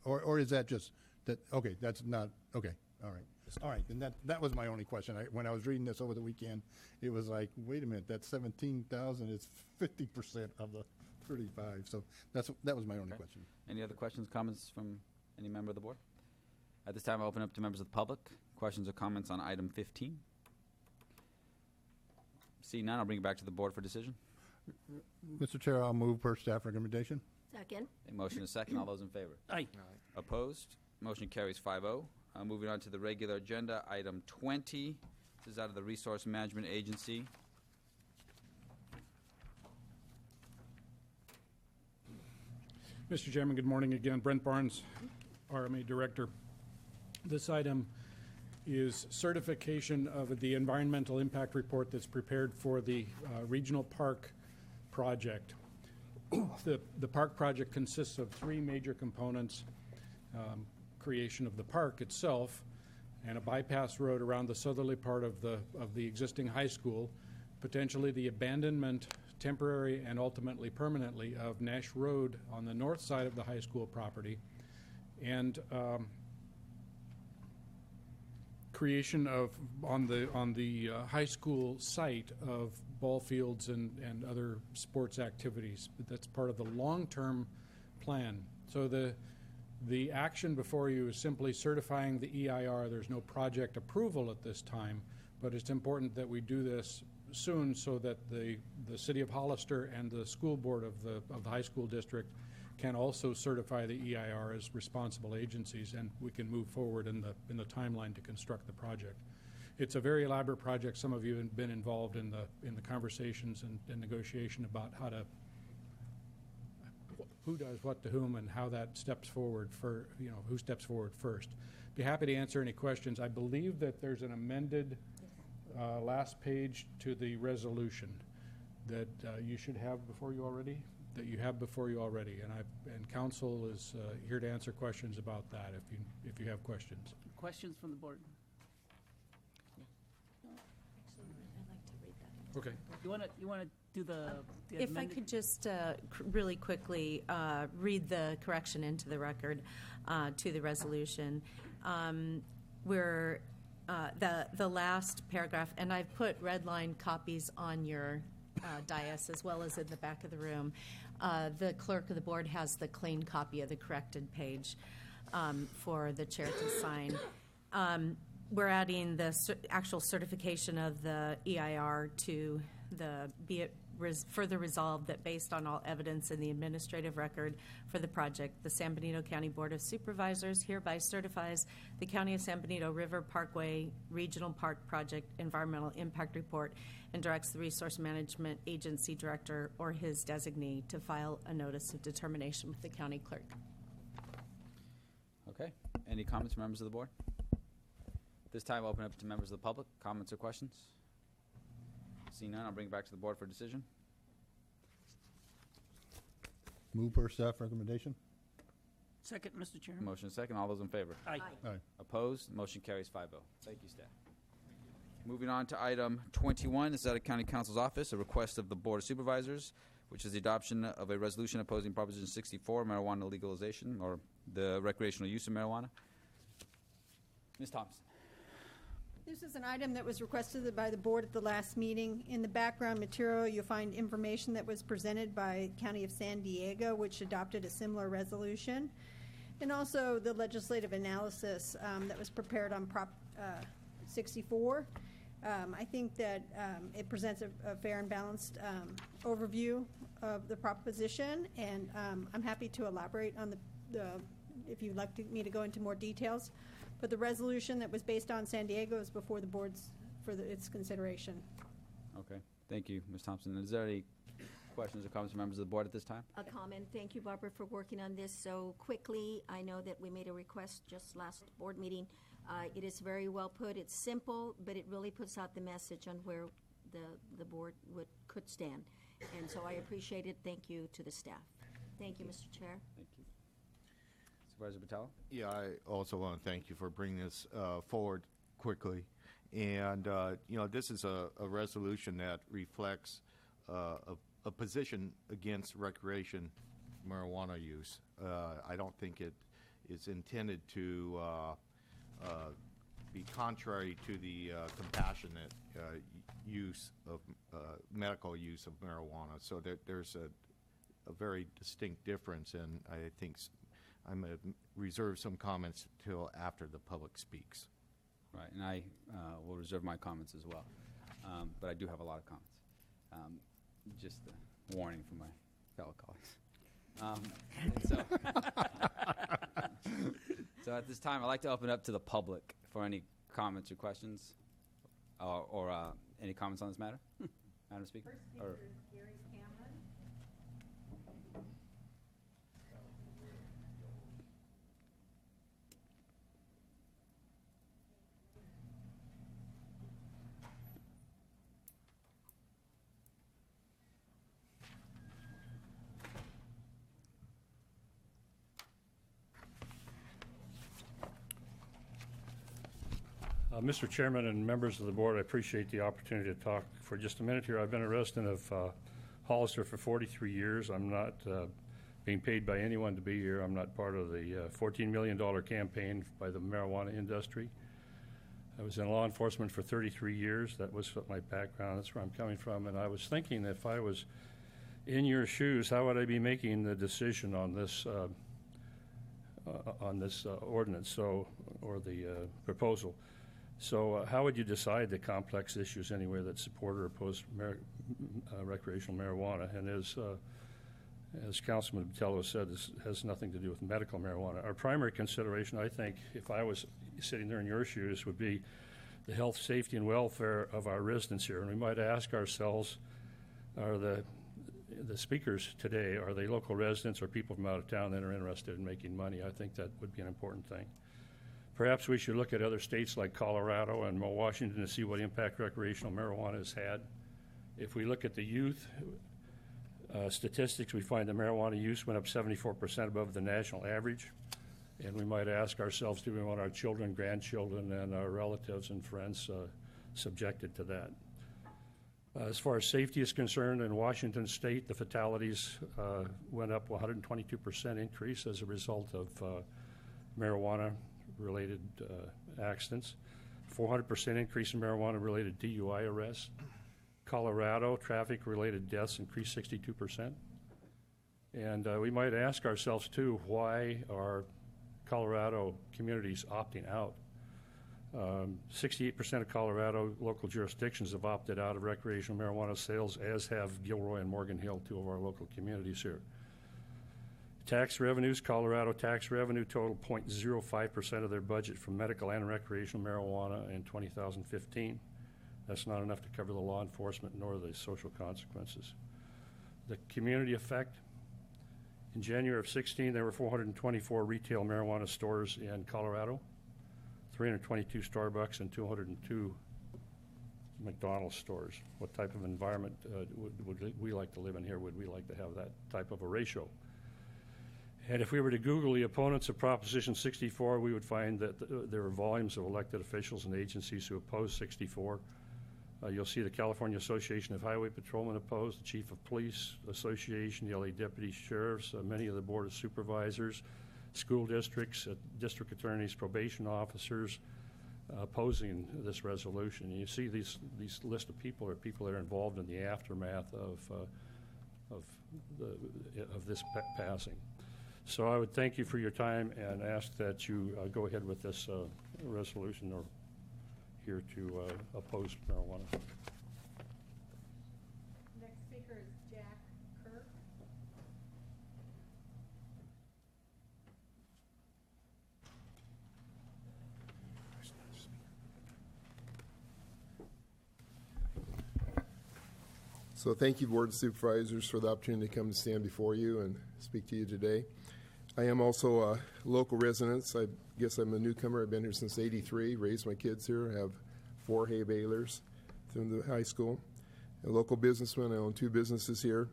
Or is that just that? Okay, that's not okay. All right. All right, and that was my only question. When I was reading this over the weekend, it was like, wait a minute, that 17,000 is 50% of the 35. So that was my only question. Any other questions, comments from any member of the board? At this time, I'll open up to members of the public. Questions or comments on item 15? See none, I'll bring it back to the board for decision. Mr. Chair, I'll move per staff recommendation. Second. A motion is second. All those in favor? Aye. Opposed? Motion carries 5-0. Moving on to the regular agenda, item 20. This is out of the Resource Management Agency. Mr. Chairman, good morning again. Brent Barnes, RMA Director. This item is certification of the environmental impact report that's prepared for the regional park project. The park project consists of 3 major components. Creation of the park itself and a bypass road around the southerly part of the existing high school, potentially the abandonment, temporary and ultimately permanently, of Nash Road on the north side of the high school property, and creation of on the high school site of ball fields and other sports activities. That's part of the long-term plan. So the action before you is simply certifying the EIR. There's no project approval at this time, but it's important that we do this soon so that the City of Hollister and the school board of the high school district can also certify the EIR as responsible agencies, and we can move forward in the timeline to construct the project. It's a very elaborate project. Some of you have been involved in the conversations and negotiation about how to who does what to whom and how that steps forward who steps forward first. Be happy to answer any questions. I believe that there's an amended last page to the resolution that you should have before you already, and Counsel is here to answer questions about that if you have questions. Questions from the board? Okay. You want to do the If I could just really quickly read the correction into the record to the resolution. We're the last paragraph, and I've put red line copies on your dais as well as in the back of the room. The clerk of the board has the clean copy of the corrected page for the chair to sign. We're adding the actual certification of the EIR to the be it further resolved that based on all evidence in the administrative record for the project, the San Benito County Board of Supervisors hereby certifies the County of San Benito River Parkway Regional Park Project Environmental Impact Report and directs the Resource Management Agency Director or his designee to file a notice of determination with the county clerk. Okay. Any comments from members of the board? This time, I'll open up to members of the public. Comments or questions? Seeing none, I'll bring it back to the board for decision. Move per staff recommendation. Second, Mr. Chairman. Motion second. All those in favor? Aye. Aye. Opposed? Motion carries 5-0. Thank you, staff. Moving on to item 21, this is out of County Counsel's office, a request of the Board of Supervisors, which is the adoption of a resolution opposing Proposition 64, marijuana legalization, or the recreational use of marijuana. Ms. Thompson. This is an item that was requested by the board at the last meeting. In the background material, you'll find information that was presented by County of San Diego, which adopted a similar resolution, and also the legislative analysis that was prepared on Prop 64. I think that it presents a fair and balanced overview of the proposition, and I'm happy to elaborate on if you'd like me to go into more details. But the resolution that was based on San Diego is before the board's for its consideration. Okay. Thank you, Ms. Thompson. Is there any questions or comments from members of the board at this time? A comment. Thank you, Barbara, for working on this so quickly. I know that we made a request just last board meeting. It is very well put. It's simple, but it really puts out the message on where the board could stand. And so I appreciate it. Thank you to the staff. Thank you, Mr. Chair. Thank you. Supervisor Botelho? Yeah, I also want to thank you for bringing this forward quickly. And, this is a resolution that reflects a position against recreation marijuana use. I don't think it is intended to be contrary to the compassionate use of medical use of marijuana. So there's a very distinct difference, and I think I'm going to reserve some comments till after the public speaks. Right, and I will reserve my comments as well. But I do have a lot of comments. Just a warning from my fellow colleagues. So at this time, I'd like to open up to the public for any comments or questions, or any comments on this matter. Madam Speaker? First speaker is Gary Cameron. Mr. Chairman and members of the board, I appreciate the opportunity to talk for just a minute here. I've been a resident of Hollister for 43 years. I'm not being paid by anyone to be here. I'm not part of the $14 million campaign by the marijuana industry. I was in law enforcement for 33 years. That was my background. That's where I'm coming from. And I was thinking, if I was in your shoes, how would I be making the decision on this ordinance, or the proposal? So how would you decide the complex issues anyway that support or oppose recreational marijuana? And as Councilman Botelho said, this has nothing to do with medical marijuana. Our primary consideration, I think, if I was sitting there in your shoes, would be the health, safety, and welfare of our residents here. And we might ask ourselves, are the speakers today, are they local residents or people from out of town that are interested in making money? I think that would be an important thing. Perhaps we should look at other states like Colorado and Washington to see what impact recreational marijuana has had. If we look at the youth statistics, we find that marijuana use went up 74% above the national average. And we might ask ourselves, do we want our children, grandchildren, and our relatives and friends subjected to that? As far as safety is concerned, in Washington State, the fatalities went up 122% increase as a result of marijuana-related accidents. 400% increase in marijuana-related DUI arrests. Colorado, traffic-related deaths increased 62%. And we might ask ourselves, too, why are Colorado communities opting out? 68% of Colorado local jurisdictions have opted out of recreational marijuana sales, as have Gilroy and Morgan Hill, two of our local communities here. Tax revenues, Colorado tax revenue totaled 0.05% of their budget from medical and recreational marijuana in 2015. That's not enough to cover the law enforcement nor the social consequences. The community effect, in January of 16, there were 424 retail marijuana stores in Colorado, 322 Starbucks, and 202 McDonald's stores. What type of environment would we like to live in here? Would we like to have that type of a ratio? And if we were to Google the opponents of Proposition 64, we would find that there are volumes of elected officials and agencies who oppose 64. You'll see the California Association of Highway Patrolmen opposed, the Chief of Police Association, the LA Deputy Sheriffs, many of the Board of Supervisors, school districts, district attorneys, probation officers opposing this resolution. And you see these list of people are people that are involved in the aftermath of this passing. So I would thank you for your time and ask that you go ahead with this resolution, or here to oppose marijuana. Next speaker is Jack Kirk. So thank you, Board of Supervisors, for the opportunity to come and stand before you and speak to you today. I am also a local resident. I guess I'm a newcomer. I've been here since '83, raised my kids here. I have 4 hay balers through the high school. A local businessman. I own 2 businesses here.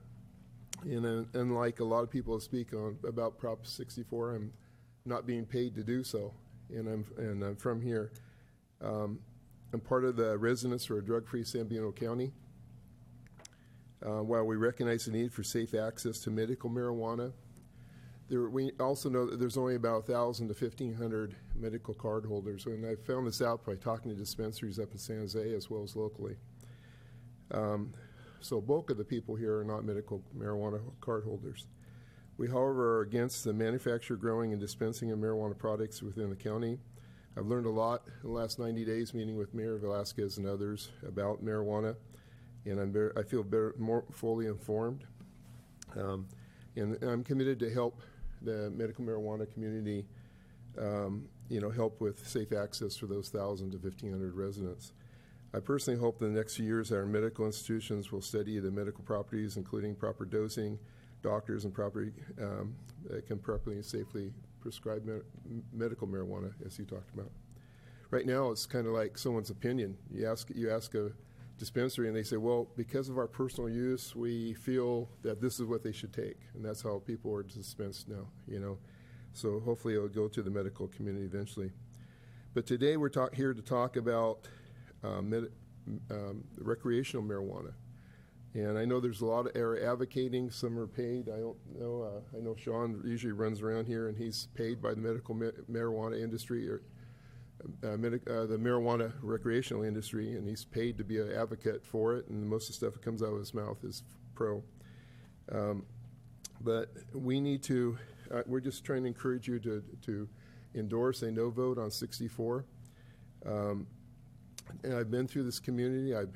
And unlike a lot of people speak about Prop 64, I'm not being paid to do so. And I'm from here. I'm part of the residents for a drug-free San Benito County. While we recognize the need for safe access to medical marijuana, we also know that there's only about 1,000 to 1,500 medical card holders, and I found this out by talking to dispensaries up in San Jose as well as locally. So bulk of the people here are not medical marijuana card holders. We, however, are against the manufacture, growing, and dispensing of marijuana products within the county. I've learned a lot in the last 90 days meeting with Mayor Velasquez and others about marijuana, and I feel more fully informed. And I'm committed to help the medical marijuana community, help with safe access for those 1,000 to 1,500 residents. I personally hope in the next few years our medical institutions will study the medical properties, including proper dosing, doctors, and can properly and safely prescribe medical marijuana, as you talked about. Right now, it's kind of like someone's opinion. You ask a dispensary, and they say, well, because of our personal use, we feel that this is what they should take, and that's how people are dispensed now, So hopefully it'll go to the medical community eventually. But today we're here to talk about recreational marijuana. And I know there's a lot of advocating. Some are paid. I don't know. I know Sean usually runs around here, and he's paid by the medical marijuana industry, or the marijuana recreational industry, and he's paid to be an advocate for it, and most of the stuff that comes out of his mouth is pro. But we need to, we're just trying to encourage you to endorse a no vote on 64. And I've been through this community. I've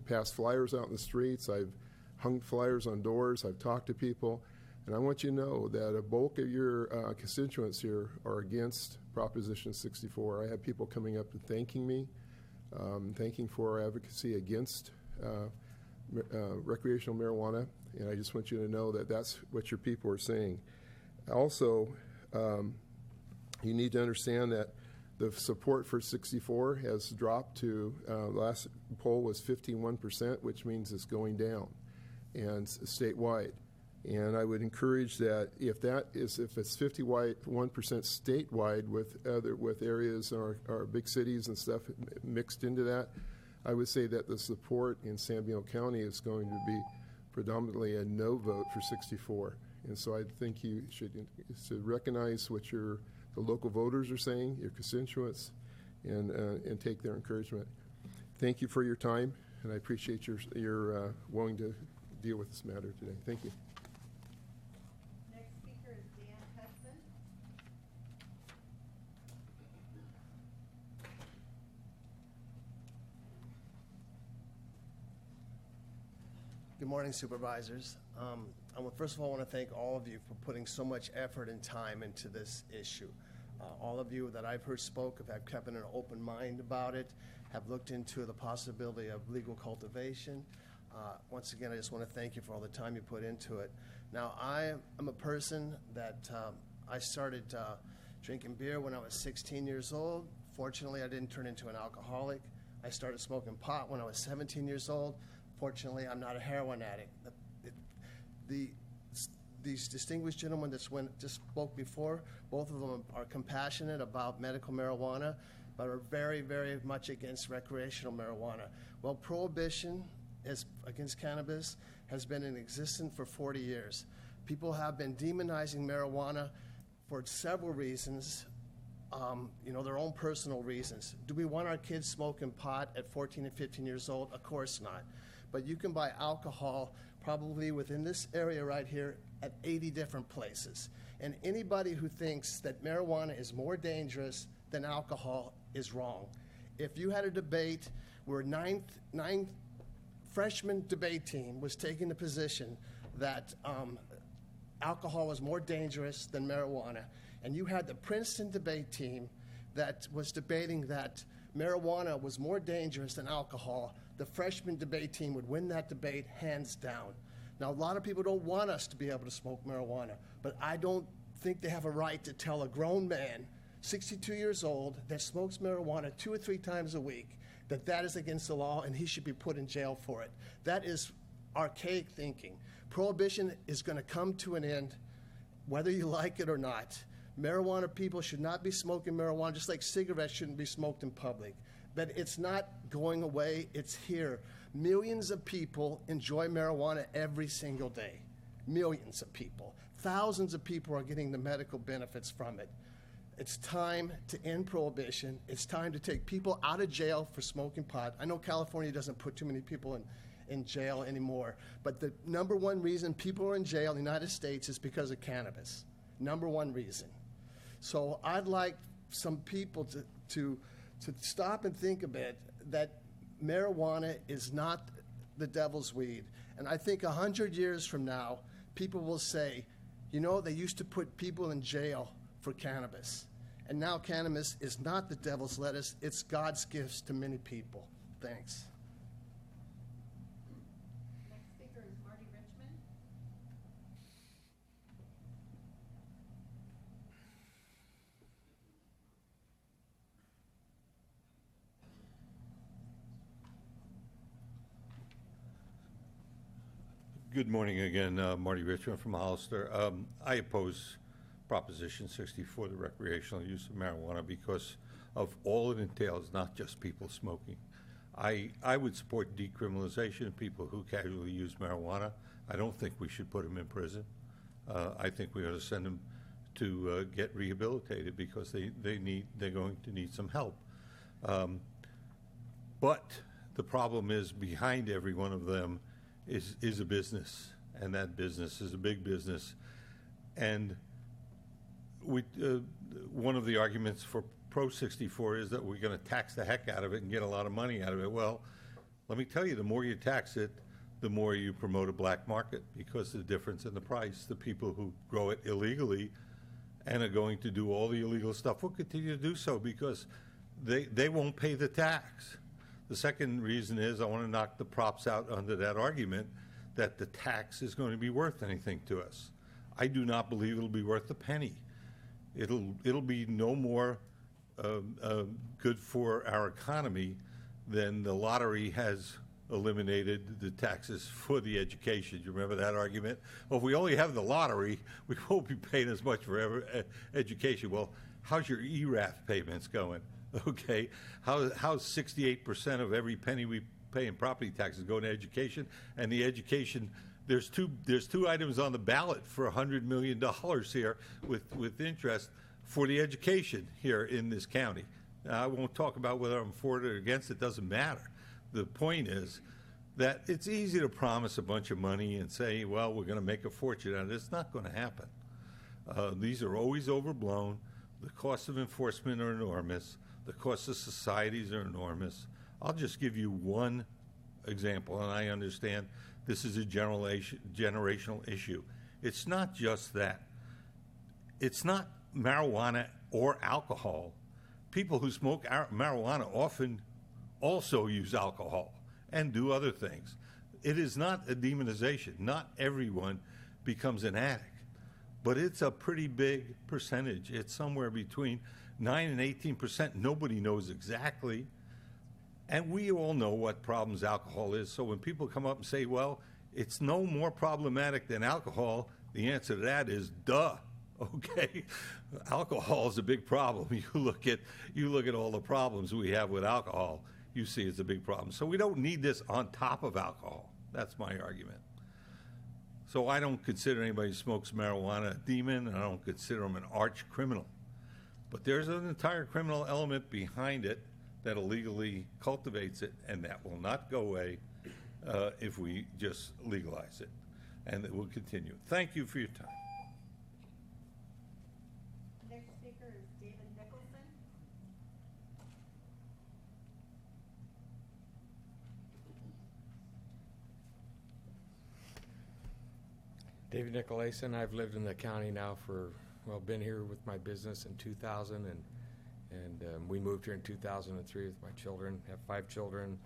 passed flyers out in the streets. I've hung flyers on doors. I've talked to people. And I want you to know that a bulk of your constituents here are against Proposition 64. I have people coming up and thanking me, thanking for our advocacy against recreational marijuana. And I just want you to know that that's what your people are saying. Also, you need to understand that the support for 64 has dropped to, last poll was 51%, which means it's going down, and statewide. And I would encourage that if it's 51% statewide with areas in our big cities and stuff mixed into that, I would say that the support in San Benito County is going to be predominantly a no vote for 64. And so I think you should recognize what the local voters are saying, your constituents, and take their encouragement. Thank you for your time, and I appreciate your willing to deal with this matter today. Thank you. Next speaker is Dan Hudson. Good morning, Supervisors. First of all, I want to thank all of you for putting so much effort and time into this issue. All of you that I've heard spoke have kept an open mind about it, have looked into the possibility of legal cultivation. Once again, I just want to thank you for all the time you put into it. Now, I am a person that I started drinking beer when I was 16 years old. Fortunately, I didn't turn into an alcoholic. I started smoking pot when I was 17 years old. Fortunately, I'm not a heroin addict. These distinguished gentlemen that just spoke before, both of them are compassionate about medical marijuana, but are very, very much against recreational marijuana. Well, prohibition against cannabis has been in existence for 40 years. People have been demonizing marijuana for several reasons, their own personal reasons. Do we want our kids smoking pot at 14 and 15 years old? Of course not. But you can buy alcohol probably within this area right here at 80 different places. And anybody who thinks that marijuana is more dangerous than alcohol is wrong. If you had a debate where ninth freshman debate team was taking the position that alcohol was more dangerous than marijuana, and you had the Princeton debate team that was debating that marijuana was more dangerous than alcohol, the freshman debate team would win that debate hands down. Now, a lot of people don't want us to be able to smoke marijuana, but I don't think they have a right to tell a grown man, 62 years old, that smokes marijuana 2 or 3 times a week, that is against the law and he should be put in jail for it. That is archaic thinking. Prohibition is going to come to an end, whether you like it or not. Marijuana people should not be smoking marijuana, just like cigarettes shouldn't be smoked in public. But it's not going away, it's here. Millions of people enjoy marijuana every single day. Millions of people. Thousands of people are getting the medical benefits from it. It's time to end prohibition. It's time to take people out of jail for smoking pot. I know California doesn't put too many people in jail anymore, but the number one reason people are in jail in the United States is because of cannabis. Number one reason. So I'd like some people to stop and think a bit that marijuana is not the devil's weed. And I think 100 years from now, people will say, they used to put people in jail for cannabis. And now cannabis is not the devil's lettuce, it's God's gifts to many people. Thanks. Next speaker is Marty Richmond. Good morning again, Marty Richmond from Hollister. I oppose Proposition 64, the recreational use of marijuana, because of all it entails, not just people smoking. I would support decriminalization of people who casually use marijuana. I don't think we should put them in prison. I think we ought to send them to get rehabilitated because they're going to need some help. But the problem is behind every one of them is a business, and that business is a big business. And one of the arguments for Pro 64 is that we're going to tax the heck out of it and get a lot of money out of it. Well, let me tell you, the more you tax it, the more you promote a black market, because the difference in the price, the people who grow it illegally and are going to do all the illegal stuff will continue to do so because they won't pay the tax. The second reason is I want to knock the props out under that argument that the tax is going to be worth anything to us. I do not believe it'll be worth a penny. It'll be no more good for our economy than the lottery has eliminated the taxes for the education. You remember that argument? Well, if we only have the lottery, we won't be paying as much for education. Well, how's your ERAF payments going? Okay, how's 68% of every penny we pay in property taxes go to education? And the education, there's two items on the ballot for $100 million here with interest for the education here in this county. I won't talk about whether I'm for it or against it. Doesn't matter. The point is that it's easy to promise a bunch of money and say, well, we're going to make a fortune out of it. It's not going to happen. These are always overblown. The costs of enforcement are enormous. The costs of societies are enormous. I'll just give you one example, and I understand this is a generational issue. It's not just that. It's not marijuana or alcohol. People who smoke marijuana often also use alcohol and do other things. It is not a demonization. Not everyone becomes an addict, but it's a pretty big percentage. It's somewhere between 9 and 18%. Nobody knows exactly. And we all know what problems alcohol is. So when people come up and say, well, it's no more problematic than alcohol, the answer to that is duh. Okay, alcohol is a big problem. You look at all the problems we have with alcohol, you see it's a big problem. So we don't need this on top of alcohol. That's my argument. So I don't consider anybody who smokes marijuana a demon, and I don't consider them an arch criminal. But there's an entire criminal element behind it that illegally cultivates it, and that will not go away if we just legalize it. And it will continue. Thank you for your time. Next speaker is David Nicholson. David Nicolason. I've lived in the county now for, well, been here with my business in 2000, and we moved here in 2003 with my children. Have 5 children,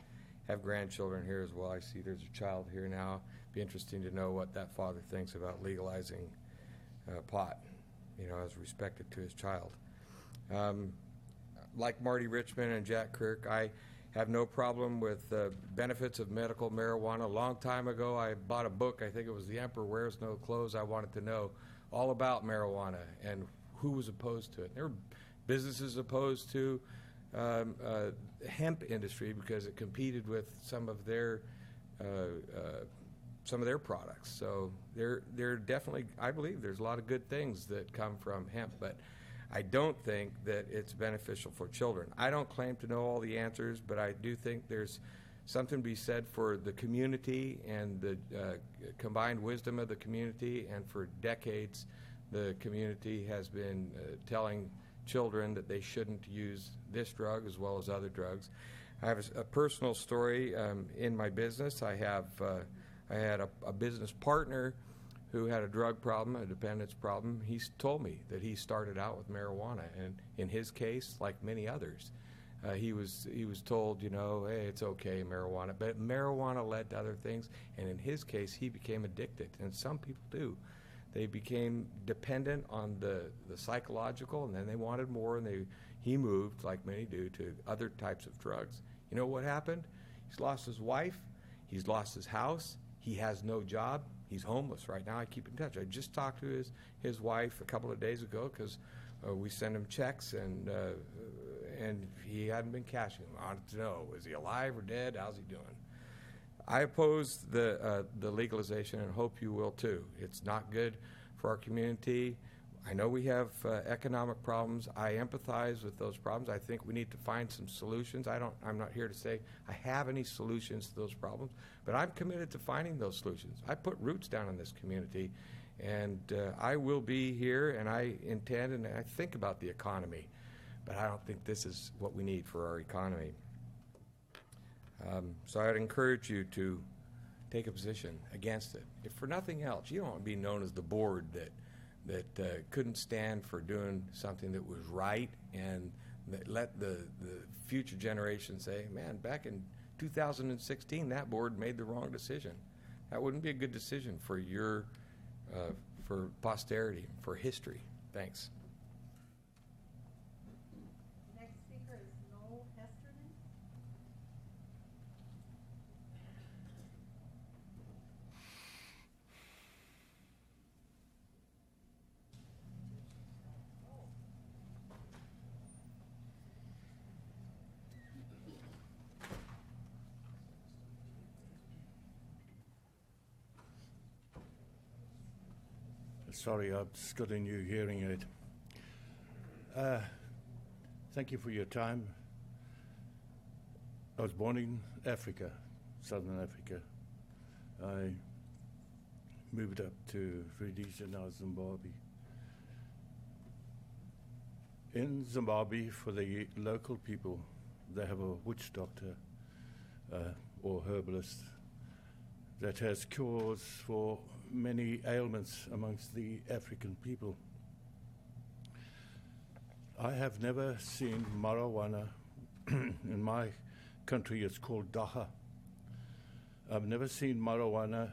have grandchildren here as well. I see there's a child here now. Be interesting to know what that father thinks about legalizing pot, as respected to his child. Like Marty Richmond and Jack Kirk, I have no problem with the benefits of medical marijuana. A long time ago, I bought a book. I think it was The Emperor Wears No Clothes. I wanted to know all about marijuana and who was opposed to it. There were businesses opposed to hemp industry because it competed with some of their products. So there definitely, I believe there's a lot of good things that come from hemp, but I don't think that it's beneficial for children. I don't claim to know all the answers, but I do think there's something to be said for the community and the combined wisdom of the community, and for decades the community has been telling children that they shouldn't use this drug as well as other drugs. I have a personal story in my business. I had a business partner who had a drug problem, a dependence problem. He told me that he started out with marijuana, and in his case, like many others, he was told, hey, it's okay, marijuana. But marijuana led to other things, and in his case, he became addicted. And some people do. They became dependent on the psychological, and then they wanted more, and he moved, like many do, to other types of drugs. You know what happened? He's lost his wife. He's lost his house. He has no job. He's homeless right now. I keep in touch. I just talked to his wife a couple of days ago because we sent him checks, and he hadn't been cashing them. I wanted to know, is he alive or dead? How's he doing? I oppose the legalization, and hope you will too. It's not good for our community. I know we have economic problems. I empathize with those problems. I think we need to find some solutions. I'm not here to say I have any solutions to those problems, but I'm committed to finding those solutions. I put roots down in this community, and I will be here, and I intend, and I think about the economy, but I don't think this is what we need for our economy. So I'd encourage you to take a position against it. If for nothing else, you don't want to be known as the board that couldn't stand for doing something that was right, and that let the future generation say, man, back in 2016, that board made the wrong decision. That wouldn't be a good decision for for posterity, for history. Thanks. Next speaker is Noel Hesterman. Sorry, I've just got a new hearing aid. Thank you for your time. I was born in Africa, Southern Africa. I moved up to Rhodesia, now Zimbabwe. In Zimbabwe, for the local people, they have a witch doctor or herbalist that has cures for many ailments amongst the African people. I have never seen marijuana. In my country, it's called dacha. I've never seen marijuana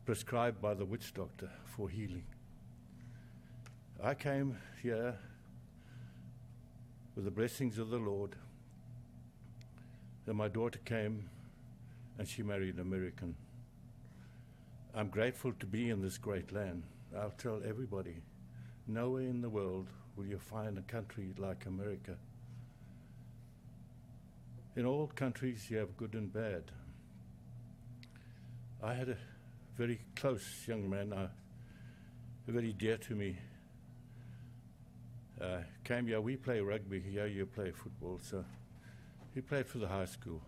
prescribed by the witch doctor for healing. I came here with the blessings of the Lord. Then my daughter came and she married an American. I'm grateful to be in this great land. I'll tell everybody, nowhere in the world will you find a country like America. In all countries you have good and bad. I had a very close young man, very dear to me. Came here, we play rugby here, you play football, so he played for the high school.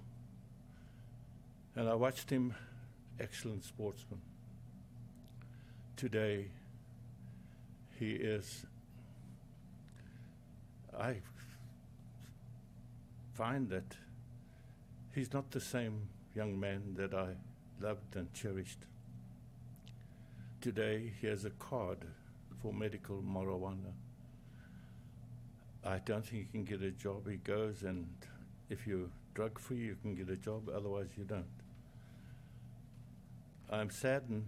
And I watched him, excellent sportsman. Today, he is, I find that he's not the same young man that I loved and cherished. Today, he has a card for medical marijuana. I don't think he can get a job. He goes, and if you're drug-free, you can get a job, otherwise you don't. I'm saddened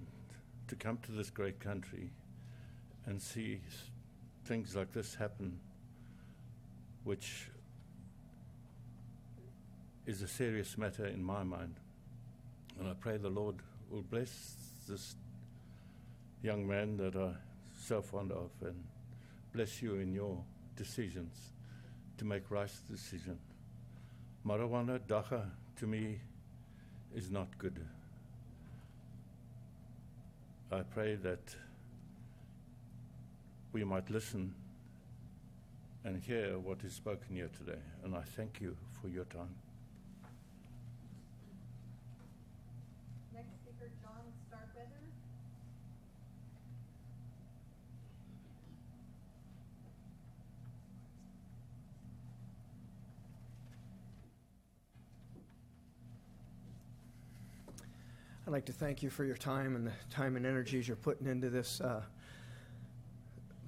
to come to this great country and see things like this happen, which is a serious matter in my mind. And I pray the Lord will bless this young man that I'm so fond of, and bless you in your decisions to make right decision. Marijuana, dacha, to me, is not good. I pray that we might listen and hear what is spoken here today, and I thank you for your time. Next speaker, John Starkweather. I'd like to thank you for your time and the time and energies you're putting into this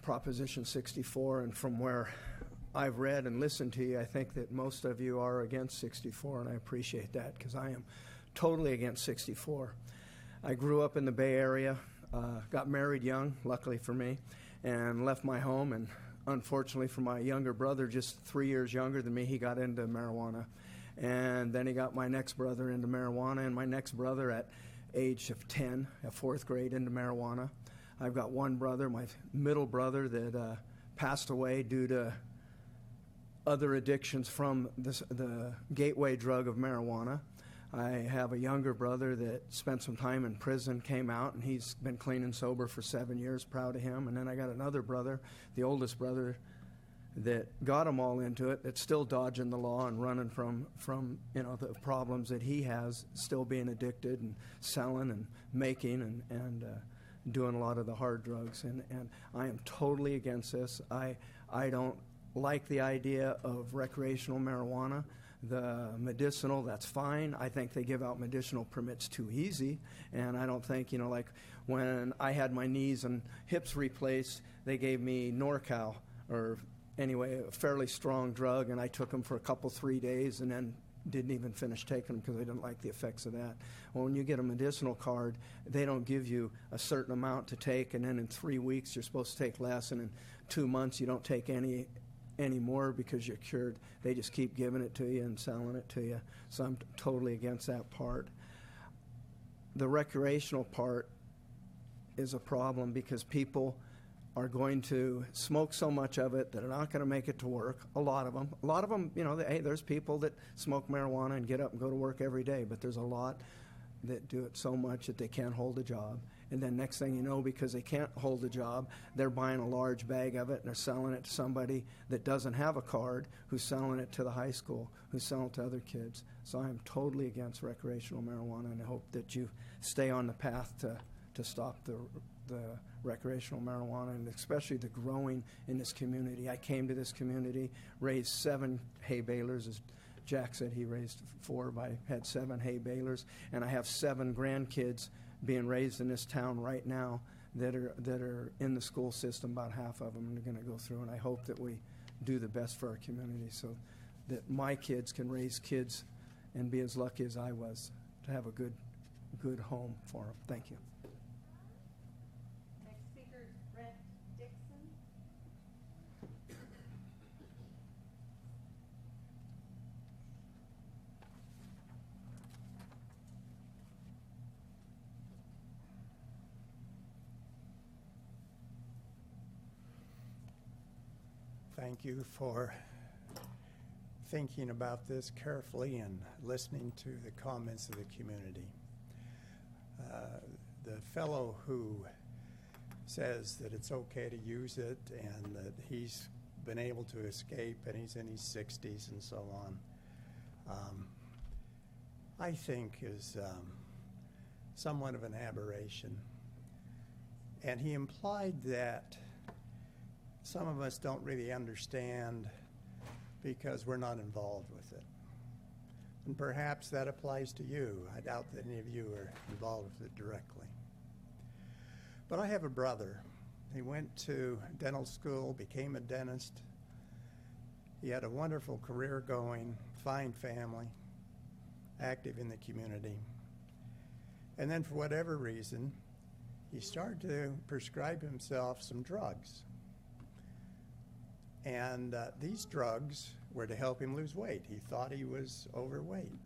Proposition 64. And from where I've read and listened to you, I think that most of you are against 64, and I appreciate that because I am totally against 64. I grew up in the Bay Area, got married young, luckily for me, and left my home. And unfortunately for my younger brother, just 3 years younger than me, he got into marijuana. And then he got my next brother into marijuana, and my next brother at age of 10, at 4th grade, into marijuana. I've got one brother, my middle brother, that passed away due to other addictions from the gateway drug of marijuana. I have a younger brother that spent some time in prison, came out, and he's been clean and sober for 7 years, proud of him. And then I got another brother, the oldest brother, that got them all into it, that's still dodging the law and running from the problems that he has, still being addicted and selling and making and doing a lot of the hard drugs. And I am totally against this. I don't like the idea of recreational marijuana. The medicinal, that's fine. I think they give out medicinal permits too easy. And I don't think, like when I had my knees and hips replaced, they gave me NorCal, or anyway, a fairly strong drug, and I took them for 3 days and then didn't even finish taking them because I didn't like the effects of that. Well, when you get a medicinal card, they don't give you a certain amount to take, and then in 3 weeks you're supposed to take less, and in 2 months you don't take any more because you're cured. They just keep giving it to you and selling it to you. So I'm totally against that part. The recreational part is a problem because people are going to smoke so much of it that they're not going to make it to work. A lot of them, hey, there's people that smoke marijuana and get up and go to work every day, but there's a lot that do it so much that they can't hold a job. And then next thing you know, because they can't hold a job, they're buying a large bag of it and they're selling it to somebody that doesn't have a card, who's selling it to the high school, who's selling it to other kids. So I'm totally against recreational marijuana, and I hope that you stay on the path to stop the recreational marijuana, and especially the growing in this community. I came to this community, raised 7 hay balers, as Jack said he raised 4, but I had 7 hay balers, and I have 7 grandkids being raised in this town right now that are in the school system. About half of them are going to go through, and I hope that we do the best for our community so that my kids can raise kids and be as lucky as I was to have a good home for them. Thank you. Next speaker is Brett Dixon. Thank you for thinking about this carefully and listening to the comments of the community. The fellow who says that it's okay to use it and that he's been able to escape and he's in his 60s and so on, I think is somewhat of an aberration. And he implied that some of us don't really understand because we're not involved with it. And perhaps that applies to you. I doubt that any of you are involved with it directly. But I have a brother. He went to dental school, became a dentist. He had a wonderful career going, fine family, active in the community. And then for whatever reason, he started to prescribe himself some drugs. And these drugs were to help him lose weight. He thought he was overweight.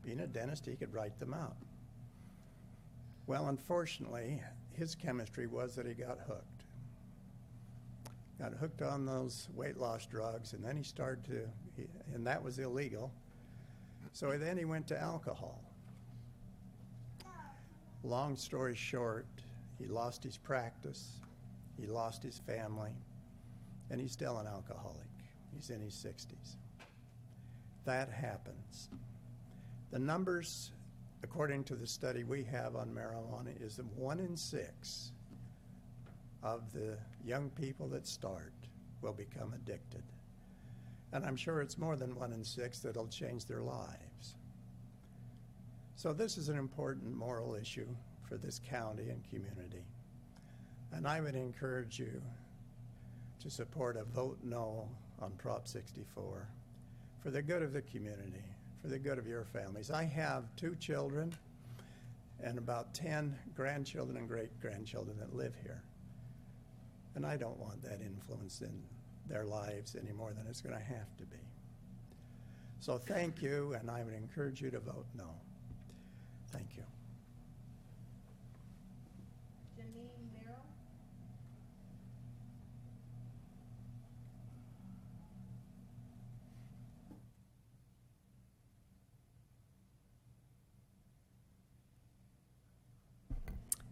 Being a dentist, he could write them out. Well, unfortunately, his chemistry was that he got hooked. Got hooked on those weight loss drugs, and then he started to, and that was illegal. So then he went to alcohol. Long story short, he lost his practice, he lost his family, and he's still an alcoholic. He's in his 60s. That happens. The numbers, according to the study we have on marijuana, is that 1 in 6 of the young people that start will become addicted. And I'm sure it's more than 1 in 6 that'll change their lives. So this is an important moral issue for this county and community. And I would encourage you to support a vote no on Prop 64 for the good of the community, for the good of your families. I have 2 children and about 10 grandchildren and great-grandchildren that live here. And I don't want that influence in their lives any more than it's going to have to be. So thank you, and I would encourage you to vote no. Thank you.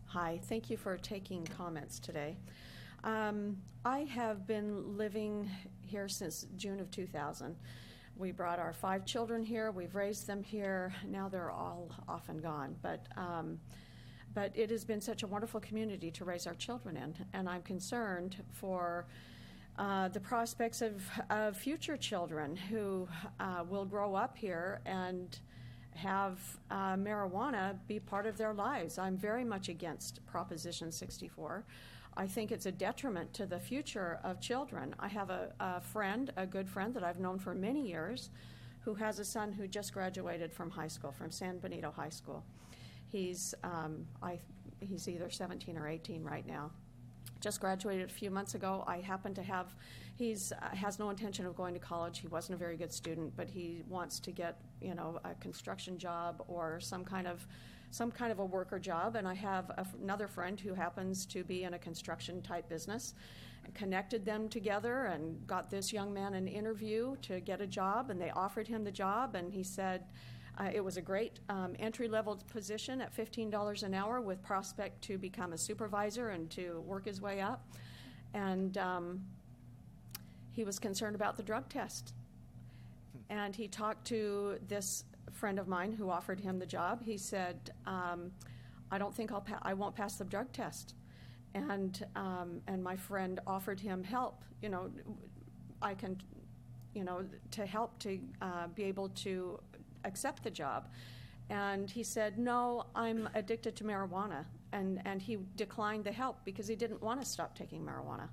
Hi, thank you for taking comments today. I have been living here since June of 2000. We brought our 5 children here, we've raised them here, now they're all off and gone. But it has been such a wonderful community to raise our children in, and I'm concerned for the prospects of future children who will grow up here and have marijuana be part of their lives. I'm very much against Proposition 64. I think it's a detriment to the future of children. I have a good friend that I've known for many years who has a son who just graduated from high school, from San Benito High School. He's either 17 or 18 right now. Just graduated a few months ago. I happen to have, has no intention of going to college. He wasn't a very good student, but he wants to get, a construction job or some kind of a worker job. And I have another friend who happens to be in a construction type business. I connected them together and got this young man an interview to get a job, and they offered him the job, and he said, It was a great entry-level position at $15 an hour with prospect to become a supervisor and to work his way up. And he was concerned about the drug test. And he talked to this friend of mine who offered him the job. He said, I don't think I won't pass the drug test. And my friend offered him help. I can, to help to be able to accept the job. And he said, no, I'm addicted to marijuana. And he declined the help because he didn't want to stop taking marijuana.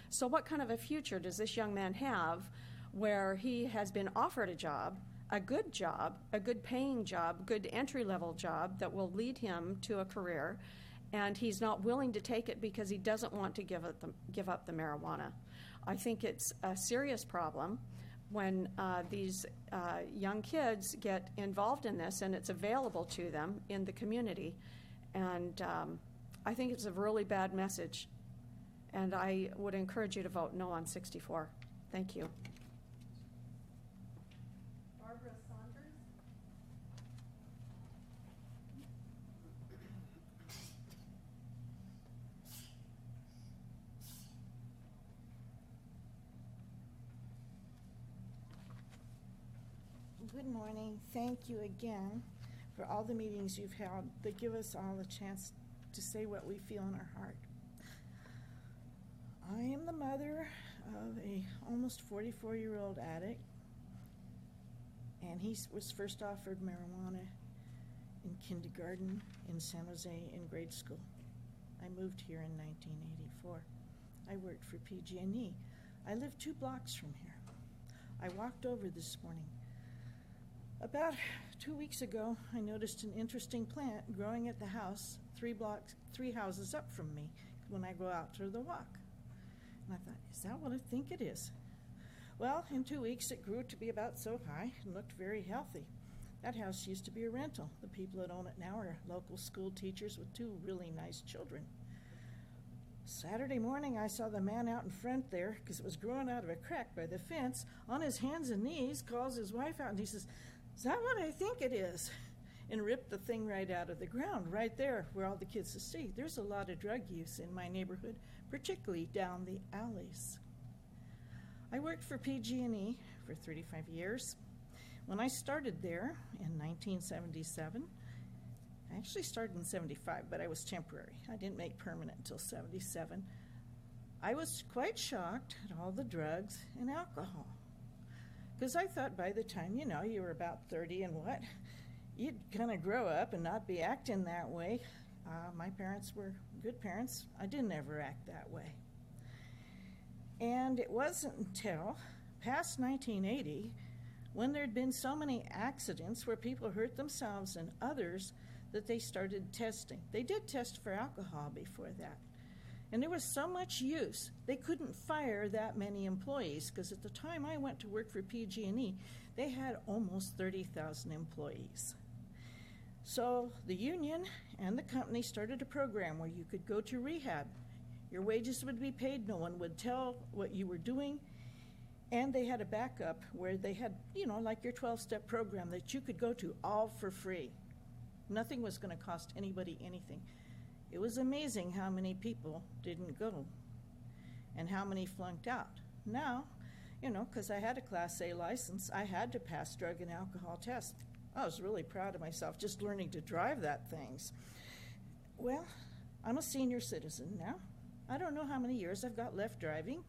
So what kind of a future does this young man have where he has been offered a job, a good paying job, good entry-level job that will lead him to a career, and he's not willing to take it because he doesn't want to give up the marijuana? I think it's a serious problem when these young kids get involved in this and it's available to them in the community. And I think it's a really bad message. And I would encourage you to vote no on 64. Thank you. Barbara Saunders. Good morning. Thank you again for all the meetings you've held that give us all a chance to say what we feel in our heart. I am the mother of a almost 44-year-old addict, and he was first offered marijuana in kindergarten in San Jose in grade school. I moved here in 1984. I worked for PG&E. I live 2 blocks from here. I walked over this morning. About 2 weeks ago, I noticed an interesting plant growing at the house 3 houses up from me when I go out for the walk. And I thought, is that what I think it is? Well, in 2 weeks, it grew to be about so high and looked very healthy. That house used to be a rental. The people that own it now are local school teachers with 2 really nice children. Saturday morning, I saw the man out in front there, because it was growing out of a crack by the fence, on his hands and knees, calls his wife out, and he says, is that what I think it is? And ripped the thing right out of the ground, right there where all the kids could see. There's a lot of drug use in my neighborhood, particularly down the alleys. I worked for PG&E for 35 years. When I started there in 1977, I actually started in 75, but I was temporary. I didn't make permanent until 77. I was quite shocked at all the drugs and alcohol. Because I thought by the time, you were about 30 and what, you'd kind of grow up and not be acting that way. My parents were good parents. I didn't ever act that way. And it wasn't until past 1980, when there'd been so many accidents where people hurt themselves and others, that they started testing. They did test for alcohol before that. And there was so much use, they couldn't fire that many employees, because at the time I went to work for PG&E, they had almost 30,000 employees. So the union and the company started a program where you could go to rehab. Your wages would be paid, no one would tell what you were doing, and they had a backup where they had, like your 12-step program that you could go to all for free. Nothing was going to cost anybody anything. It was amazing how many people didn't go and how many flunked out. Now, because I had a Class A license, I had to pass drug and alcohol tests. I was really proud of myself just learning to drive that things. Well, I'm a senior citizen now. I don't know how many years I've got left driving.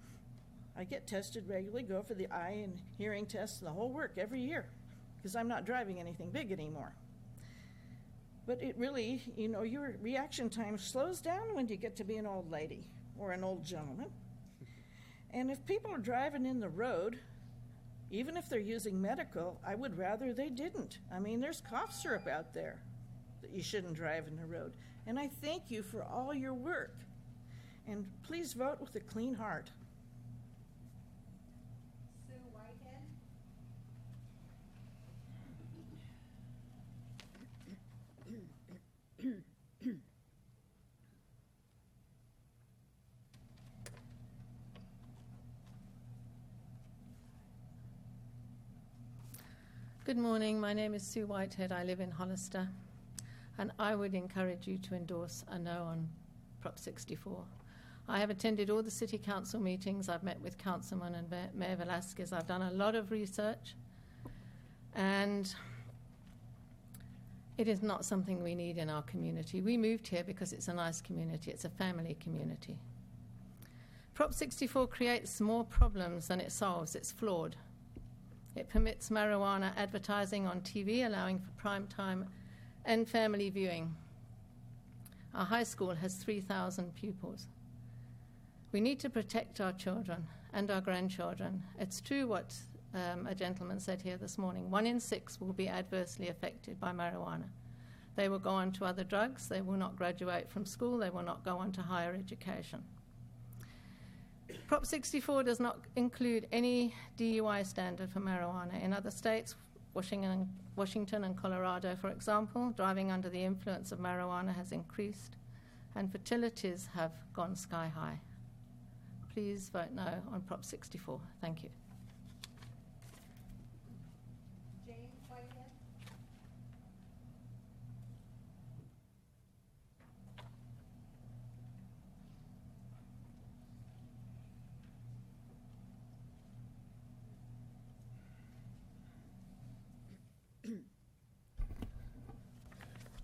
I get tested regularly, go for the eye and hearing tests and the whole work every year, because I'm not driving anything big anymore. But it really, your reaction time slows down when you get to be an old lady or an old gentleman. And if people are driving in the road, even if they're using medical, I would rather they didn't. I mean, there's cough syrup out there that you shouldn't drive in the road. And I thank you for all your work. And please vote with a clean heart. Sue Whitehead. Good morning. My name is Sue Whitehead. I live in Hollister. And I would encourage you to endorse a no on Prop 64. I have attended all the City Council meetings. I've met with Councilman and Mayor Velasquez. I've done a lot of research. And it is not something we need in our community. We moved here because it's a nice community. It's a family community. Prop 64 creates more problems than it solves. It's flawed. It permits marijuana advertising on TV, allowing for prime time and family viewing. Our high school has 3,000 pupils. We need to protect our children and our grandchildren. It's true what a gentleman said here this morning. 1 in 6 will be adversely affected by marijuana. They will go on to other drugs. They will not graduate from school. They will not go on to higher education. Prop 64 does not include any DUI standard for marijuana. In other states, Washington and Colorado, for example, driving under the influence of marijuana has increased and fatalities have gone sky high. Please vote no on Prop 64. Thank you.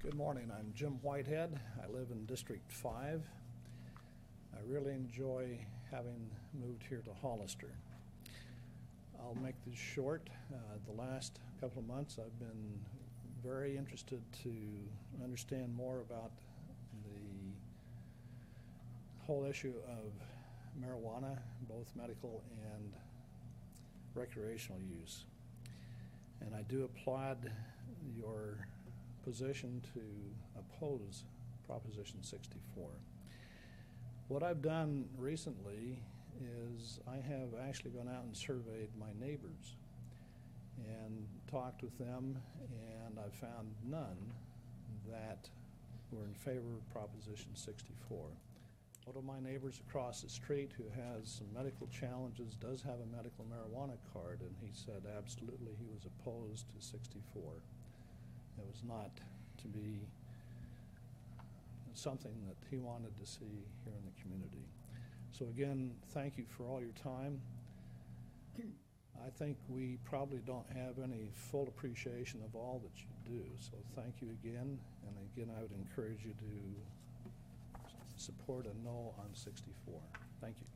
Good morning. I'm Jim Whitehead. I live in District 5. I really enjoy having moved here to Hollister. I'll make this short. The last couple of months I've been very interested to understand more about the whole issue of marijuana, both medical and recreational use. And I do applaud your position to oppose Proposition 64. What I've done recently is I have actually gone out and surveyed my neighbors and talked with them, and I've found none that were in favor of Proposition 64. One of my neighbors across the street who has some medical challenges does have a medical marijuana card, and he said absolutely he was opposed to 64. It was not to be something that he wanted to see here in the community. So again, thank you for all your time. I think we probably don't have any full appreciation of all that you do, so thank you again. And again, I would encourage you to support a no on 64. Thank you.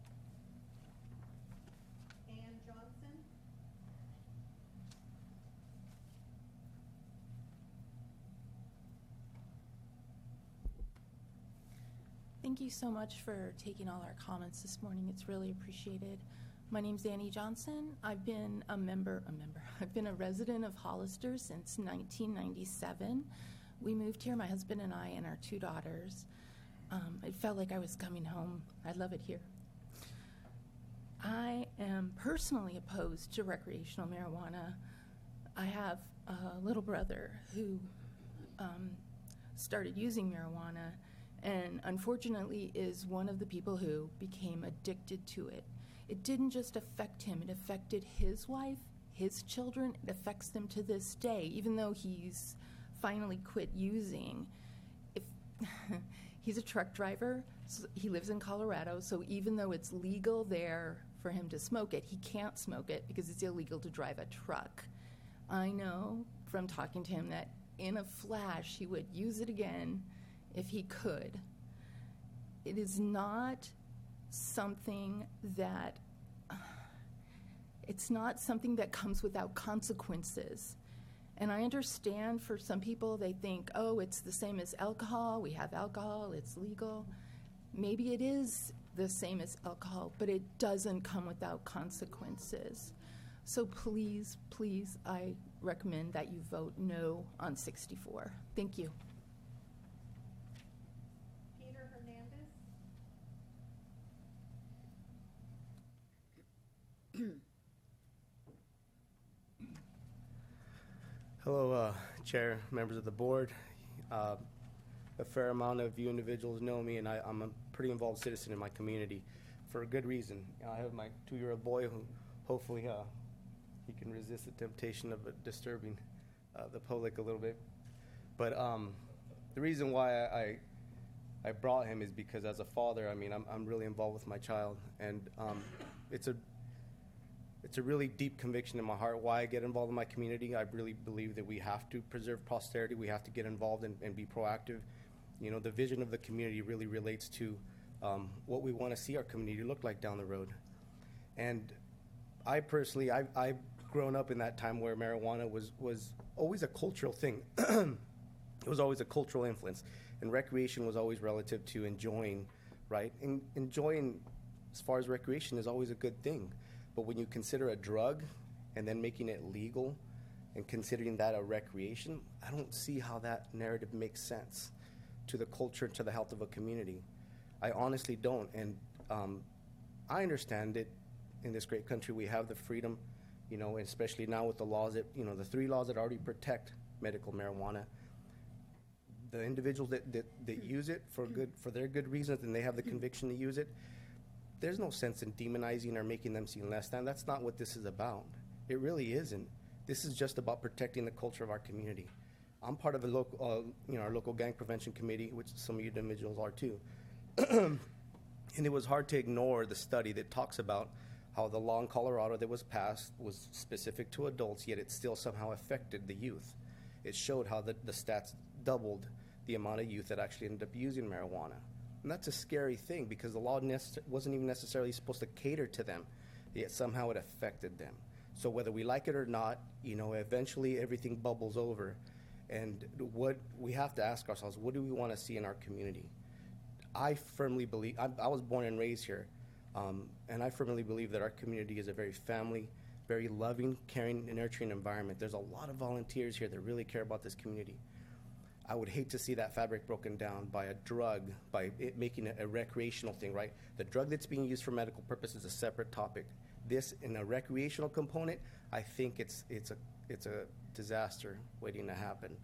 Thank you so much for taking all our comments this morning. It's really appreciated. My name's Annie Johnson. I've been I've been a resident of Hollister since 1997. We moved here, my husband and I, and our 2 daughters. It felt like I was coming home. I love it here. I am personally opposed to recreational marijuana. I have a little brother who started using marijuana and unfortunately is one of the people who became addicted to it. It didn't just affect him, it affected his wife, his children. It affects them to this day, even though he's finally quit using. He's a truck driver, so he lives in Colorado, so even though it's legal there for him to smoke it, he can't smoke it because it's illegal to drive a truck. I know from talking to him that in a flash he would use it again if he could. It is not something that comes without consequences. And I understand for some people they think, oh, it's the same as alcohol. We have alcohol, it's legal. Maybe it is the same as alcohol, but it doesn't come without consequences. So please, please, I recommend that you vote no on 64. Thank you. Hello, Chair, members of the board. A fair amount of you individuals know me, and I'm a pretty involved citizen in my community for a good reason. I have my 2-year-old boy who hopefully he can resist the temptation of disturbing the public a little bit. But the reason why I brought him is because as a father, I mean, I'm really involved with my child, and it's a really deep conviction in my heart why I get involved in my community. I really believe that we have to preserve posterity. We have to get involved and be proactive. You know, the vision of the community really relates to what we want to see our community look like down the road. And I personally, I've grown up in that time where marijuana was always a cultural thing. It was always a cultural influence. And recreation was always relative to enjoying, right? And enjoying, as far as recreation, is always a good thing. But when you consider a drug and then making it legal and considering that a recreation, I don't see how that narrative makes sense to the culture, to the health of a community. I honestly don't. And I understand it. In this great country, we have the freedom, you know, especially now with the laws that, you know, the 3 laws that already protect medical marijuana. The individuals that use it for their good reasons, and they have the conviction to use it, there's no sense in demonizing or making them seem less than. That's not what this is about. It really isn't. This is just about protecting the culture of our community. I'm part of a local, our local gang prevention committee, which some of you individuals are too. And it was hard to ignore the study that talks about how the law in Colorado that was passed was specific to adults, yet it still somehow affected the youth. It showed how the stats doubled the amount of youth that actually ended up using marijuana. And that's a scary thing because the law wasn't even necessarily supposed to cater to them, yet somehow it affected them. So whether we like it or not, you know, eventually everything bubbles over. And what we have to ask ourselves, what do we want to see in our community? I firmly believe, I was born and raised here, and I firmly believe that our community is a very family, very loving, caring, and nurturing environment. There's a lot of volunteers here that really care about this community. I would hate to see that fabric broken down by a drug, by it making it a recreational thing, right? The drug that's being used for medical purposes is a separate topic. This, in a recreational component, I think it's a disaster waiting to happen.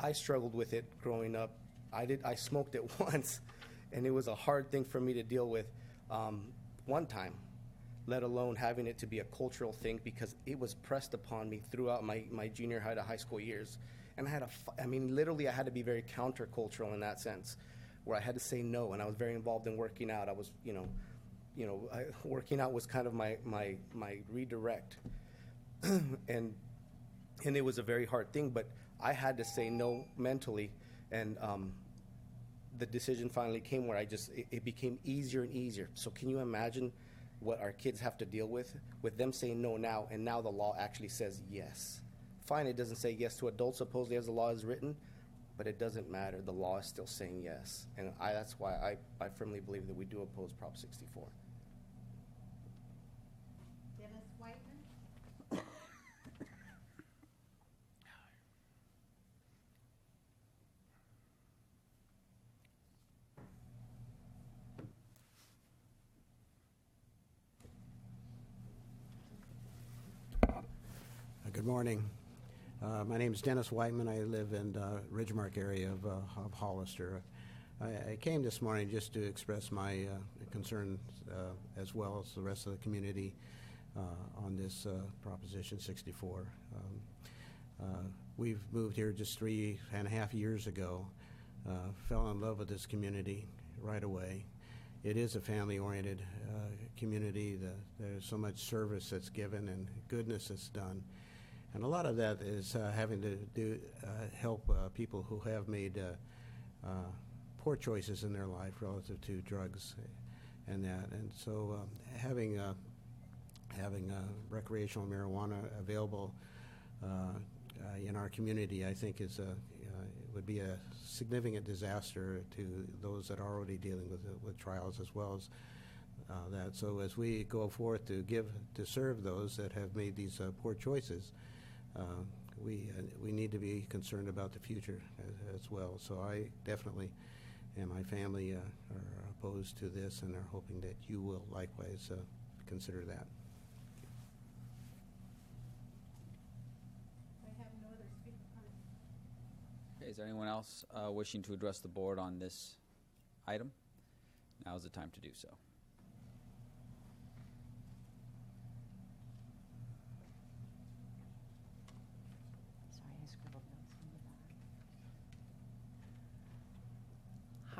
I struggled with it growing up. I smoked it once, and it was a hard thing for me to deal with one time, let alone having it to be a cultural thing, because it was pressed upon me throughout my junior high to high school years. And literally I had to be very countercultural in that sense, where I had to say no, and I was very involved in working out. I was, working out was kind of my redirect. and it was a very hard thing, but I had to say no mentally, and the decision finally came where it became easier and easier. So can you imagine what our kids have to deal with them saying no now, and now the law actually says yes. Fine, it doesn't say yes to adults supposedly as the law is written, but it doesn't matter. The law is still saying yes. And that's why I firmly believe that we do oppose Prop 64. Dennis Whiteman? Good morning. My name is Dennis Whiteman. I live in the Ridgemark area of Hollister. I came this morning just to express my concern as well as the rest of the community on this Proposition 64. We've moved here just 3.5 years ago, fell in love with this community right away. It is a family-oriented community. There's so much service that's given and goodness that's done. And a lot of that is having to help people who have made poor choices in their life relative to drugs and that. And so having recreational marijuana available in our community, I think, would be a significant disaster to those that are already dealing with trials as well as that. So as we go forth to serve those that have made these poor choices, we need to be concerned about the future as well. So I definitely and my family are opposed to this and are hoping that you will likewise consider that. I have no other speaker comments. Okay, is there anyone else wishing to address the board on this item? Now is the time to do so.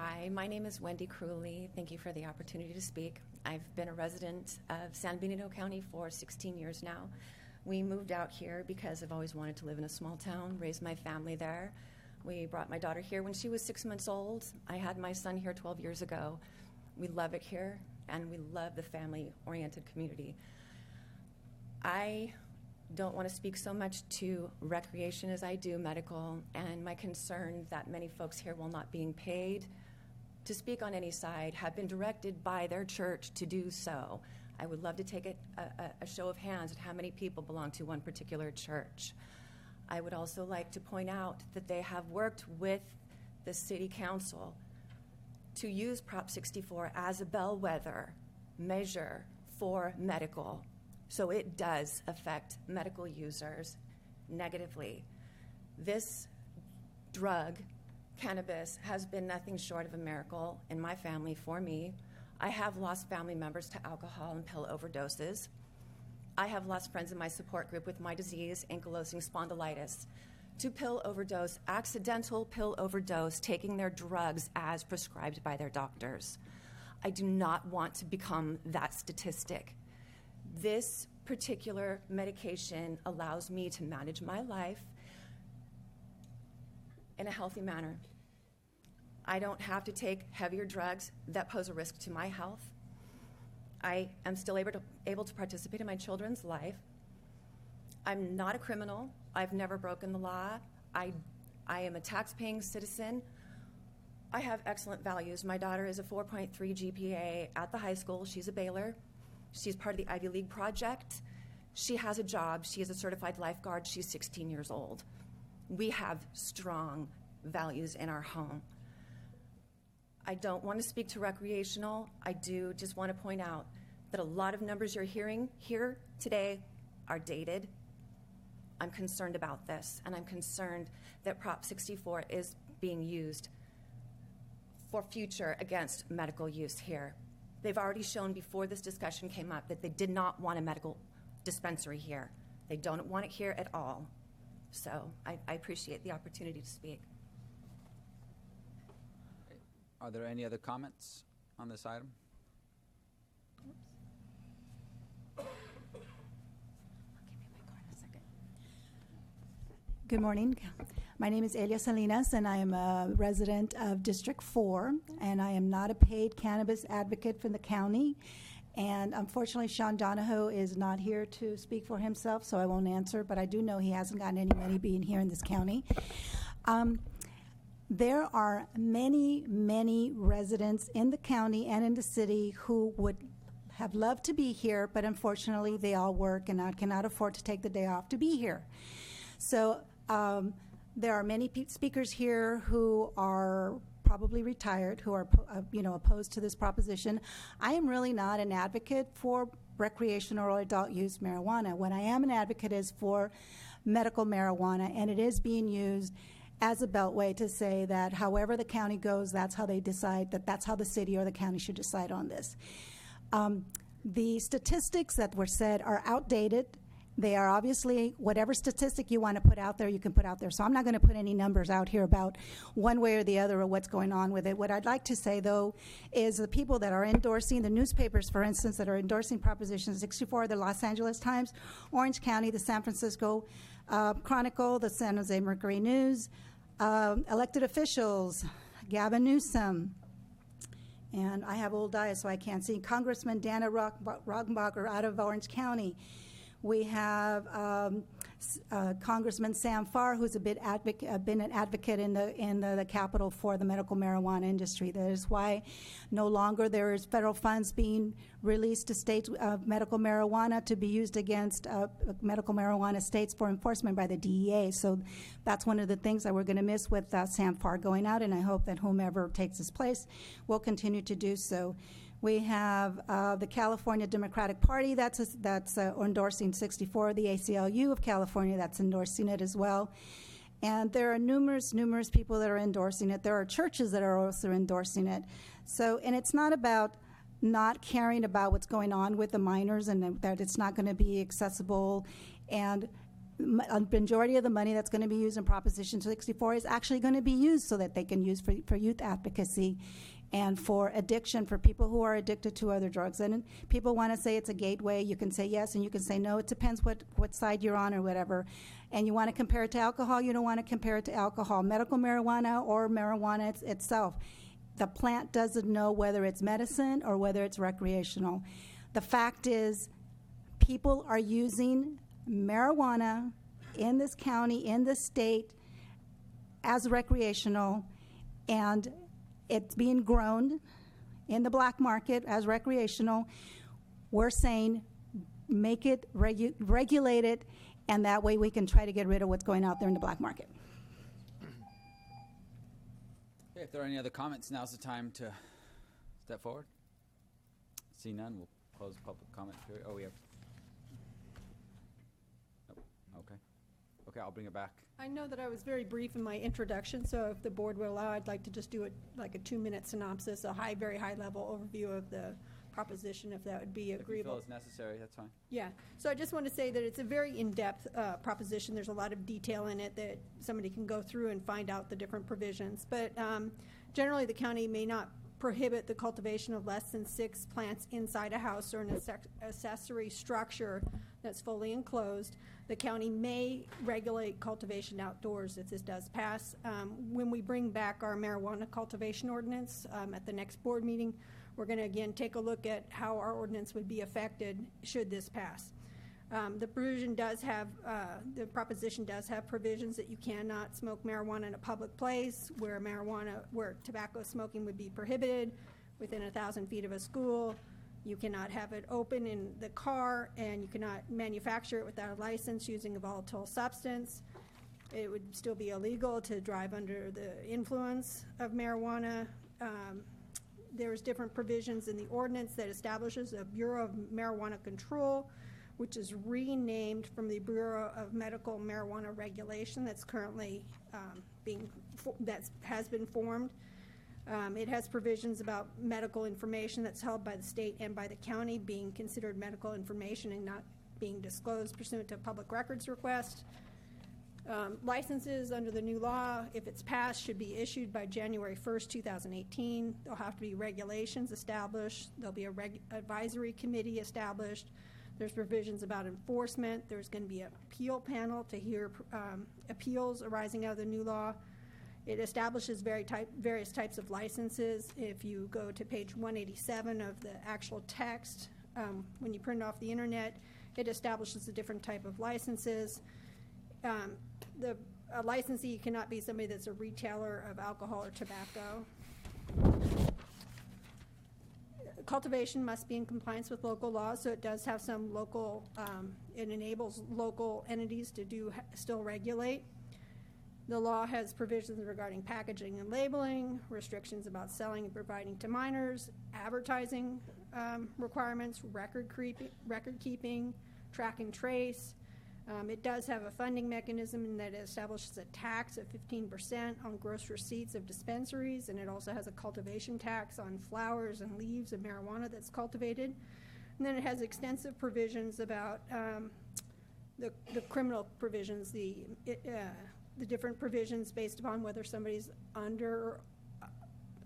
Hi, my name is Wendy Crewley. Thank you for the opportunity to speak. I've been a resident of San Benito County for 16 years now. We moved out here because I've always wanted to live in a small town, raise my family there. We brought my daughter here when she was 6 months old. I had my son here 12 years ago. We love it here, and we love the family-oriented community. I don't want to speak so much to recreation as I do medical, and my concern that many folks here, while not being paid to speak on any side, have been directed by their church to do so. I would love to take a show of hands at how many people belong to one particular church. I would also like to point out that they have worked with the City Council to use Prop 64 as a bellwether measure for medical. So it does affect medical users negatively. This drug, cannabis, has been nothing short of a miracle in my family for me. I have lost family members to alcohol and pill overdoses. I have lost friends in my support group with my disease, ankylosing spondylitis, to pill overdose, accidental pill overdose, taking their drugs as prescribed by their doctors. I do not want to become that statistic. This particular medication allows me to manage my life in a healthy manner. I don't have to take heavier drugs that pose a risk to my health. I am still able to participate in my children's life. I'm not a criminal. I've never broken the law. I am a tax-paying citizen. I have excellent values. My daughter is a 4.3 GPA at the high school. She's a Baylor. She's part of the Ivy League project. She has a job. She is a certified lifeguard. She's 16 years old. We have strong values in our home. I don't want to speak to recreational. I do just want to point out that a lot of numbers you're hearing here today are dated. I'm concerned about this, and I'm concerned that Prop 64 is being used for future against medical use here. They've already shown before this discussion came up that they did not want a medical dispensary here. They don't want it here at all. So I appreciate the opportunity to speak. Are there any other comments on this item? Good morning. My name is Elia Salinas, and I am a resident of District 4, and I am not a paid cannabis advocate for the county. And unfortunately, Sean Donahoe is not here to speak for himself, so I won't answer, but I do know he hasn't gotten any money being here in this county. There are many, many residents in the county and in the city who would have loved to be here, but unfortunately they all work and cannot afford to take the day off to be here. So there are many speakers here who are probably retired, who are opposed to this proposition. I am really not an advocate for recreational or adult use marijuana. What I am an advocate is for medical marijuana, and it is being used as a beltway to say that however the county goes, that's how they decide, that's how the city or the county should decide on this. The statistics that were said are outdated. They are obviously, whatever statistic you want to put out there, you can put out there. So I'm not going to put any numbers out here about one way or the other or what's going on with it. What I'd like to say, though, is the people that are endorsing, the newspapers, for instance, that are endorsing Proposition 64, the Los Angeles Times, Orange County, the San Francisco Chronicle, the San Jose Mercury News, elected officials, Gavin Newsom, and I have old eyes so I can't see, Congressman Dana Roggenbacher out of Orange County. We have Congressman Sam Farr, who's been an advocate in the Capitol for the medical marijuana industry. That is why no longer there is federal funds being released to states of medical marijuana to be used against medical marijuana states for enforcement by the DEA. So that's one of the things that we're going to miss with Sam Farr going out, and I hope that whomever takes his place will continue to do so. We have the California Democratic Party that's endorsing 64, the ACLU of California that's endorsing it as well. And there are numerous people that are endorsing it. There are churches that are also endorsing it. So, and it's not about not caring about what's going on with the minors and that it's not going to be accessible. And a majority of the money that's going to be used in Proposition 64 is actually going to be used so that they can use for youth advocacy and for addiction, for people who are addicted to other drugs. And people want to say it's a gateway. You can say yes and you can say no. It depends what side you're on or whatever. And you want to compare it to alcohol, you don't want to compare it to alcohol. Medical marijuana or marijuana itself. The plant doesn't know whether it's medicine or whether it's recreational. The fact is, people are using marijuana in this county, in this state, as recreational, and it's being grown in the black market as recreational. We're saying make it, regulate it, and that way we can try to get rid of what's going out there in the black market. Okay, if there are any other comments, now's the time to step forward. See none, we'll close the public comment period. Oh, we have. Nope. Okay. Okay, I'll bring it back. I know that I was very brief in my introduction, so if the board will allow, I'd like to just do it like a 2-minute synopsis, a very high-level overview of the proposition, if that would be agreeable. If you feel it's necessary, that's fine. Yeah. So I just want to say that it's a very in-depth proposition. There's a lot of detail in it that somebody can go through and find out the different provisions. But generally, the county may not prohibit the cultivation of less than 6 plants inside a house or an accessory structure that's fully enclosed. The county may regulate cultivation outdoors if this does pass. When we bring back our marijuana cultivation ordinance at the next board meeting, we're going to again take a look at how our ordinance would be affected should this pass. The provision does have, the proposition does have provisions that you cannot smoke marijuana in a public place where tobacco smoking would be prohibited within 1,000 feet of a school. You cannot have it open in the car, and you cannot manufacture it without a license using a volatile substance. It would still be illegal to drive under the influence of marijuana. There's different provisions in the ordinance that establishes a Bureau of Marijuana Control, which is renamed from the Bureau of Medical Marijuana Regulation that's currently has been formed. It has provisions about medical information that's held by the state and by the county being considered medical information and not being disclosed pursuant to a public records request. Licenses under the new law, if it's passed, should be issued by January 1st, 2018. There'll have to be regulations established. There'll be a advisory committee established. There's provisions about enforcement. There's going to be an appeal panel to hear appeals arising out of the new law. It establishes various types of licenses. If you go to page 187 of the actual text, when you print it off the internet, it establishes a different type of licenses. A licensee cannot be somebody that's a retailer of alcohol or tobacco. Cultivation must be in compliance with local laws, so it does have some local, it enables local entities to still regulate. The law has provisions regarding packaging and labeling, restrictions about selling and providing to minors, advertising requirements, record keeping, track and trace. It does have a funding mechanism in that it establishes a tax of 15% on gross receipts of dispensaries, and it also has a cultivation tax on flowers and leaves of marijuana that's cultivated. And then it has extensive provisions about the criminal provisions, the different provisions based upon whether somebody's under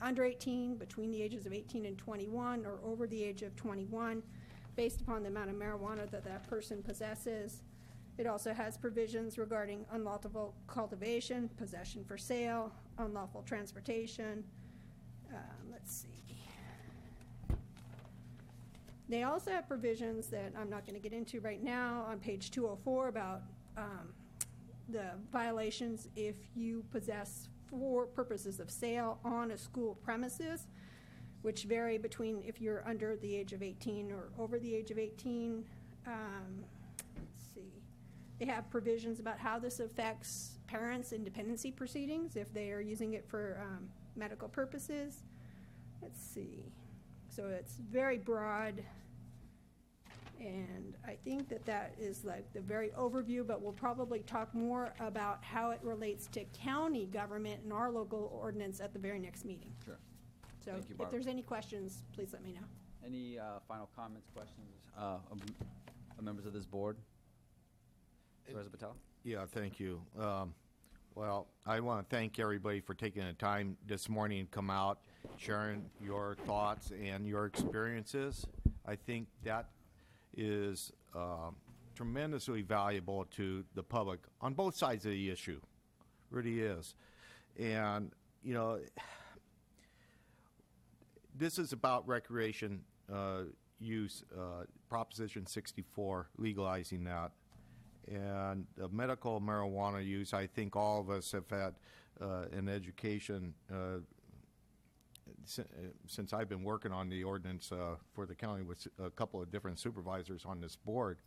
18, between the ages of 18 and 21, or over the age of 21, based upon the amount of marijuana that person possesses. It also has provisions regarding unlawful cultivation, possession for sale, unlawful transportation. Let's see. They also have provisions that I'm not going to get into right now on page 204 about the violations if you possess for purposes of sale on a school premises, which vary between if you're under the age of 18 or over the age of 18. They have provisions about how this affects parents' independency proceedings if they are using it for medical purposes. Let's see. So it's very broad, and I think that is like the very overview, but we'll probably talk more about how it relates to county government and our local ordinance at the very next meeting. Sure. So Thank you, if Barbara. there's any questions, please let me know. Any final comments, questions, members of this board? Supervisor Botelho? Yeah, thank you. Well, I want to thank everybody for taking the time this morning to come out, sharing your thoughts and your experiences. I think that is tremendously valuable to the public on both sides of the issue. Really is. And, you know, this is about recreation use, Proposition 64, legalizing that. And medical marijuana use, I think all of us have had an education since I've been working on the ordinance for the county with a couple of different supervisors on this board,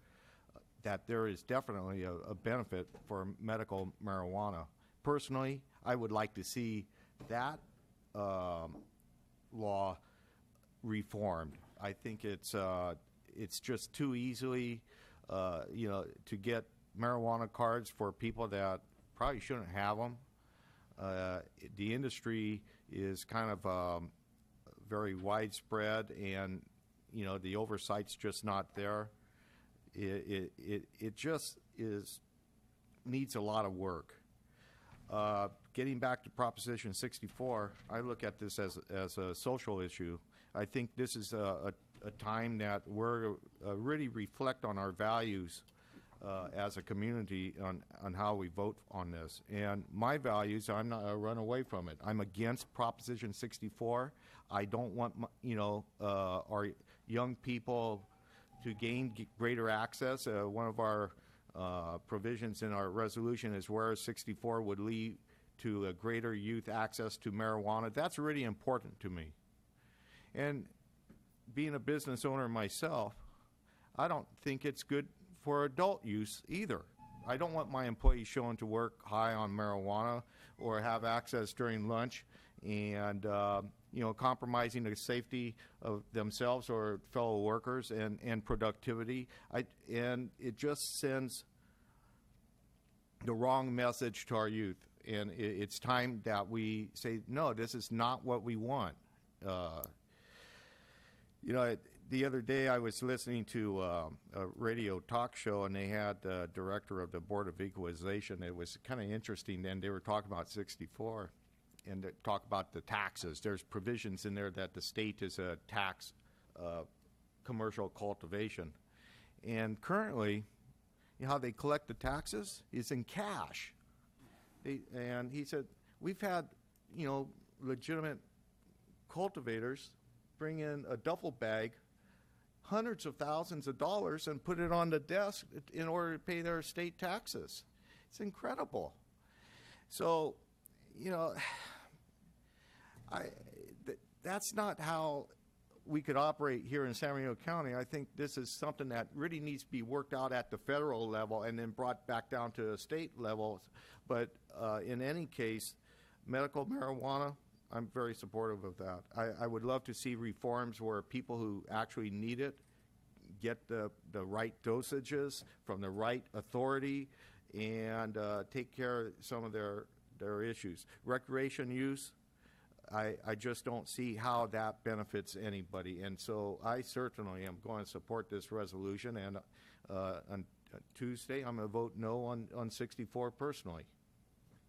that there is definitely a benefit for medical marijuana. Personally, I would like to see that law reformed. I think it's just too easily, to get marijuana cards for people that probably shouldn't have them. The industry is kind of very widespread, and the oversight's just not there. It just needs a lot of work. Getting back to Proposition 64, I look at this as a social issue. I think this is a time that we're really reflect on our values as a community on how we vote on this. And my values, I'm not run away from it. I'm against Proposition 64. I don't want our young people to gain greater access. One of our provisions in our resolution is where 64 would lead to a greater youth access to marijuana. That's really important to me. And being a business owner myself, I don't think it's good for adult use either. I don't want my employees showing to work high on marijuana or have access during lunch and compromising the safety of themselves or fellow workers and productivity. And it just sends the wrong message to our youth. And it's time that we say, no, this is not what we want. The other day I was listening to a radio talk show, and they had the director of the Board of Equalization. It was kind of interesting then. They were talking about 64 and they talk about the taxes. There's provisions in there that the state is a tax commercial cultivation. And currently, how they collect the taxes is in cash. And he said, we've had, legitimate cultivators bring in a duffel bag, hundreds of thousands of dollars, and put it on the desk in order to pay their state taxes. It's incredible. So, that's not how we could operate here in San Bernardino County. I think this is something that really needs to be worked out at the federal level and then brought back down to the state level. But in any case, medical marijuana, I'm very supportive of that. I would love to see reforms where people who actually need it get the right dosages from the right authority and take care of some of their issues. Recreation use, I just don't see how that benefits anybody. And so I certainly am going to support this resolution. And on Tuesday, I'm going to vote no on 64 personally.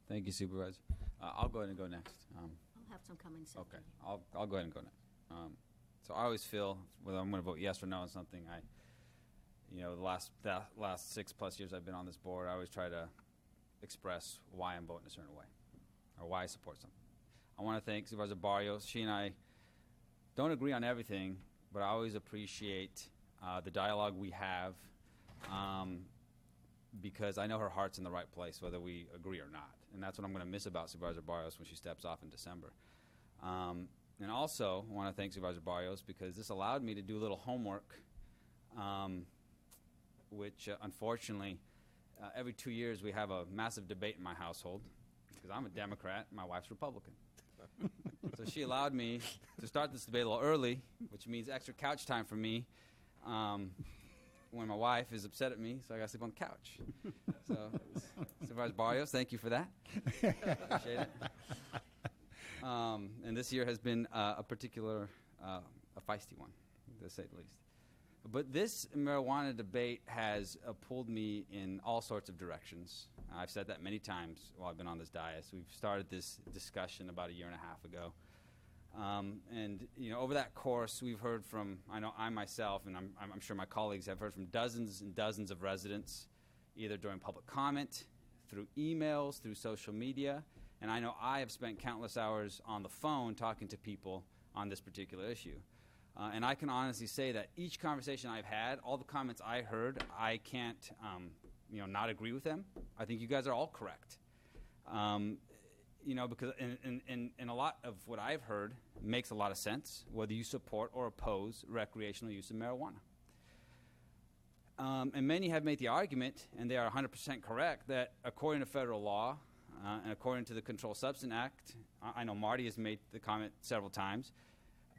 Thank you, Supervisor. I'll go ahead and go next. I'll have some comments. Okay, I'll go ahead and go next. So I always feel whether I'm going to vote yes or no on something, the last 6+ years I've been on this board, I always try to express why I'm voting a certain way or why I support something. I want to thank Supervisor Barrios. She and I don't agree on everything, but I always appreciate the dialogue we have because I know her heart's in the right place, whether we agree or not. And that's what I'm going to miss about Supervisor Barrios when she steps off in December. And also, I want to thank Supervisor Barrios because this allowed me to do a little homework, which unfortunately, every 2 years we have a massive debate in my household because I'm a Democrat and my wife's Republican. So she allowed me to start this debate a little early, which means extra couch time for me when my wife is upset at me, so I got to sleep on the couch. So, Supervisor Barrios, thank you for that. Appreciate it. And this year has been a particular, a feisty one, to say the least. But this marijuana debate has pulled me in all sorts of directions. I've said that many times while I've been on this dais. We've started this discussion about a year and a half ago. And, you know, over that course, we've heard from, I know I myself, and I'm sure my colleagues have heard from dozens and dozens of residents, either during public comment, through emails, through social media, and I know I have spent countless hours on the phone talking to people on this particular issue. And I can honestly say that each conversation I've had, all the comments I heard, I can't, you know, not agree with them. I think you guys are all correct. You know, because in a lot of what I've heard makes a lot of sense, whether you support or oppose recreational use of marijuana. And many have made the argument, and they are 100% correct, that according to federal law and according to the Controlled Substance Act, I know Marty has made the comment several times,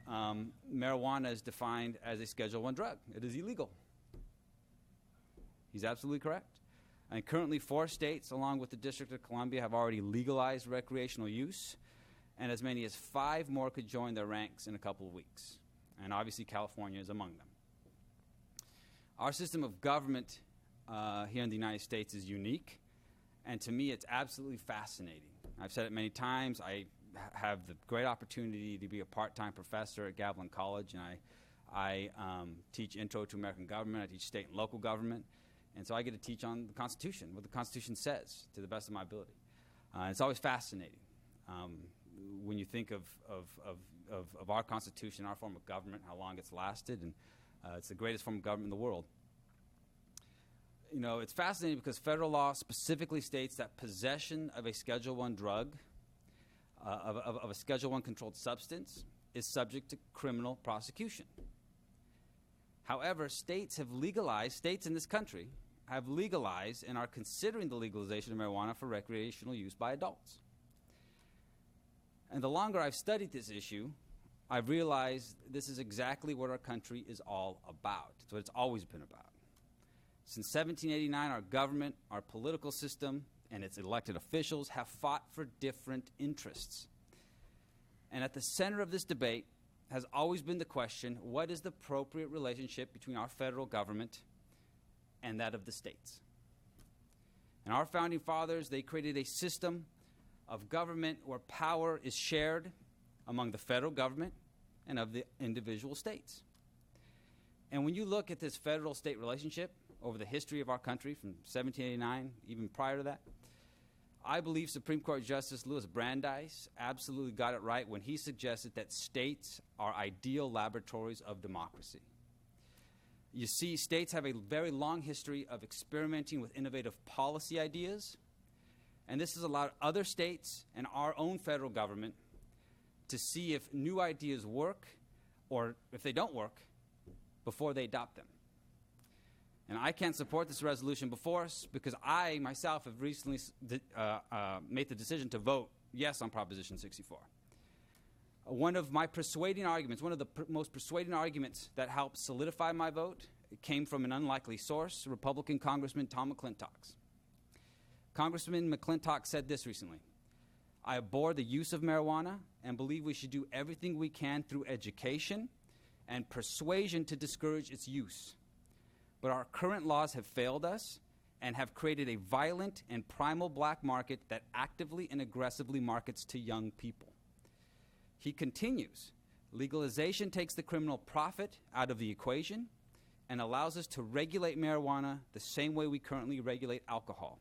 marijuana is defined as a Schedule I drug. It is illegal. He's absolutely correct. And currently 4 states, along with the District of Columbia, have already legalized recreational use, and as many as 5 more could join their ranks in a couple of weeks. And obviously California is among them. Our system of government here in the United States is unique, and to me it's absolutely fascinating. I've said it many times. I have the great opportunity to be a part-time professor at Gavilan College, and I teach Intro to American Government. I teach state and local government. And so I get to teach on the Constitution, what the Constitution says, to the best of my ability. It's always fascinating when you think of our Constitution, our form of government, how long it's lasted, and it's the greatest form of government in the world. You know, it's fascinating because federal law specifically states that possession of a Schedule I drug, of a Schedule I controlled substance, is subject to criminal prosecution. However, states in this country have legalized and are considering the legalization of marijuana for recreational use by adults. And the longer I've studied this issue, I've realized this is exactly what our country is all about. It's what it's always been about. Since 1789, our government, our political system, and its elected officials have fought for different interests. And at the center of this debate has always been the question, what is the appropriate relationship between our federal government and that of the states? And our founding fathers, they created a system of government where power is shared among the federal government and of the individual states. And when you look at this federal-state relationship over the history of our country from 1789, even prior to that, I believe Supreme Court Justice Louis Brandeis absolutely got it right when he suggested that states are ideal laboratories of democracy. You see, states have a very long history of experimenting with innovative policy ideas, and this has allowed other states and our own federal government to see if new ideas work or if they don't work before they adopt them. And I can't support this resolution before us because I myself have recently made the decision to vote yes on Proposition 64. One of my persuading arguments, one of the most persuading arguments that helped solidify my vote came from an unlikely source, Republican Congressman Tom McClintock. Congressman McClintock said this recently: I abhor the use of marijuana and believe we should do everything we can through education and persuasion to discourage its use. But our current laws have failed us and have created a violent and primal black market that actively and aggressively markets to young people. He continues, legalization takes the criminal profit out of the equation and allows us to regulate marijuana the same way we currently regulate alcohol.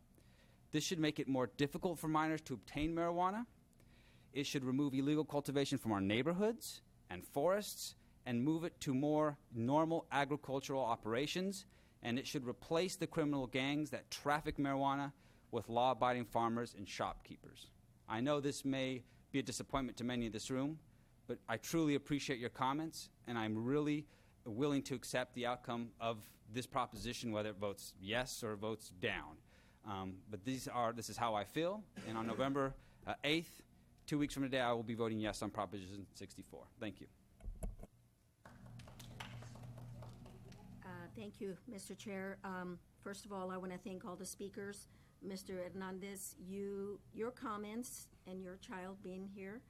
This should make it more difficult for minors to obtain marijuana. It should remove illegal cultivation from our neighborhoods and forests and move it to more normal agricultural operations, and it should replace the criminal gangs that traffic marijuana with law-abiding farmers and shopkeepers. I know this may be a disappointment to many in this room, but I truly appreciate your comments, and I'm really willing to accept the outcome of this proposition, whether it votes yes or votes down. But this is how I feel, and on November 8th, 2 weeks from today, I will be voting yes on Proposition 64. Thank you. Thank you, Mr. Chair. First of all, I want to thank all the speakers. Mr. Hernandez, your comments and your child being here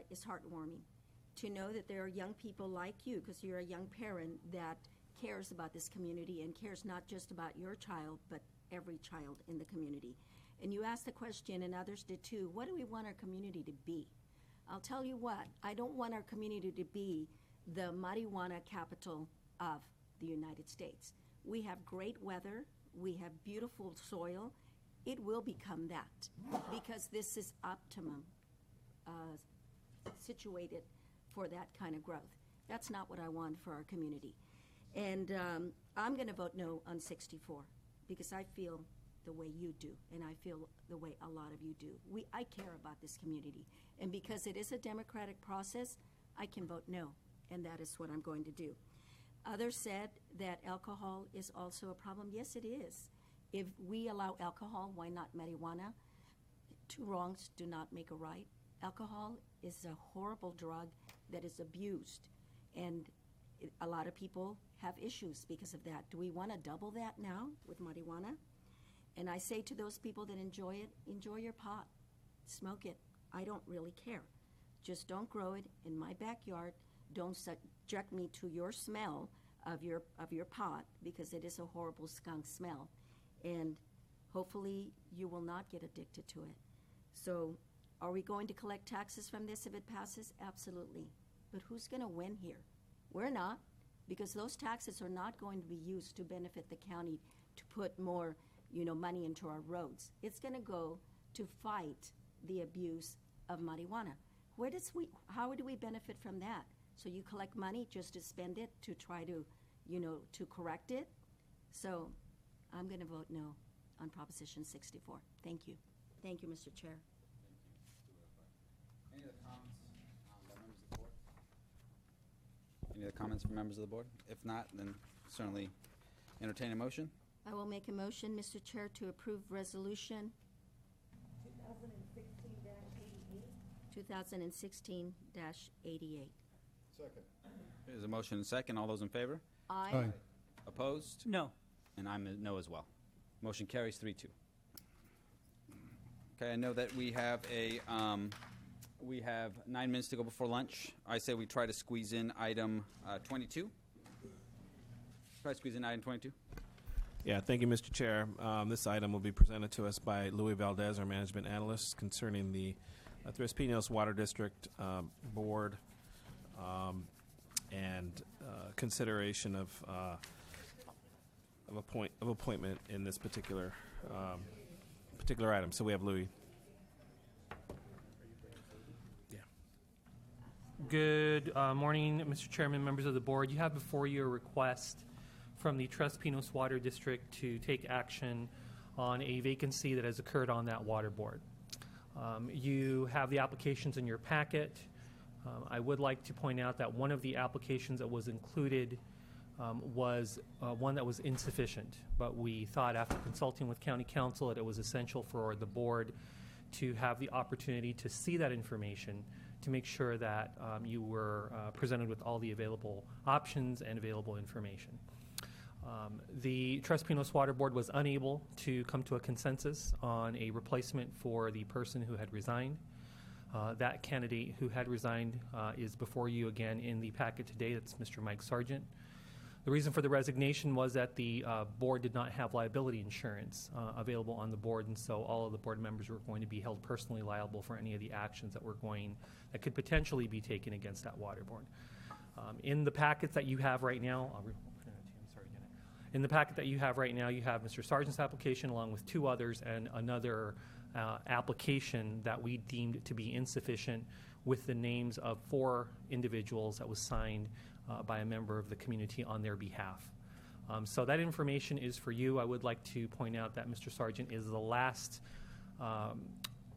is heartwarming. To know that there are young people like you, because you're a young parent, that cares about this community and cares not just about your child, but every child in the community. And you asked the question, and others did too, what do we want our community to be? I'll tell you what, I don't want our community to be the marijuana capital of the United States. We have great weather, we have beautiful soil. It will become that because this is optimum situated for that kind of growth. That's not what I want for our community. And I'm going to vote no on 64 because I feel the way you do, and I feel the way a lot of you do. I care about this community, and because it is a democratic process, I can vote no, and that is what I'm going to do. Others said that alcohol is also a problem. Yes, it is. If we allow alcohol, why not marijuana? Two wrongs do not make a right. Alcohol is a horrible drug that is abused, and a lot of people have issues because of that. Do we want to double that now with marijuana? And I say to those people that enjoy it, enjoy your pot, smoke it. I don't really care. Just don't grow it in my backyard. Don't subject me to your smell of your pot because it is a horrible skunk smell. And hopefully you will not get addicted to it. So are we going to collect taxes from this if it passes? Absolutely. But who's going to win here? We're not, because those taxes are not going to be used to benefit the county to put more, money into our roads. It's going to go to fight the abuse of marijuana. How do we benefit from that? So you collect money just to spend it to try to, to correct it? So I'm going to vote no on Proposition 64. Thank you. Thank you, Mr. Chair. Any other comments by members of the board? Any other comments from members of the board? If not, then certainly entertain a motion. I will make a motion, Mr. Chair, to approve Resolution 2016-88. Second. There's a motion and a second. All those in favor? Aye. Opposed? No. And I'm a no as well. Motion carries 3-2. Okay, I know that we have we have 9 minutes to go before lunch. I say we try to squeeze in item 22. Try to squeeze in item 22. Yeah, thank you, Mr. Chair. This item will be presented to us by Louis Valdez, our management analyst, concerning the Tres Pinos Water District Board and consideration of appointment in this particular item. So we have Louis. Good morning, Mr. Chairman, members of the board. You have before you a request from the Tres Pinos Water District to take action on a vacancy that has occurred on that water board. You have the applications in your packet. I would like to point out that one of the applications that was included was one that was insufficient, but we thought after consulting with County Counsel that it was essential for the board to have the opportunity to see that information to make sure that you were presented with all the available options and available information. The Tres Pinos Water Board was unable to come to a consensus on a replacement for the person who had resigned. That candidate who had resigned is before you again in the packet today. That's Mr. Mike Sargent. The reason for the resignation was that the board did not have liability insurance available on the board, and so all of the board members were going to be held personally liable for any of the actions that could potentially be taken against that water board. In the packets that you have right now, in the packet that you have right now, you have Mr. Sargent's application along with 2 others and another application that we deemed to be insufficient with the names of 4 individuals that was signed by a member of the community on their behalf. So that information is for you. I would like to point out that Mr. Sargent is the last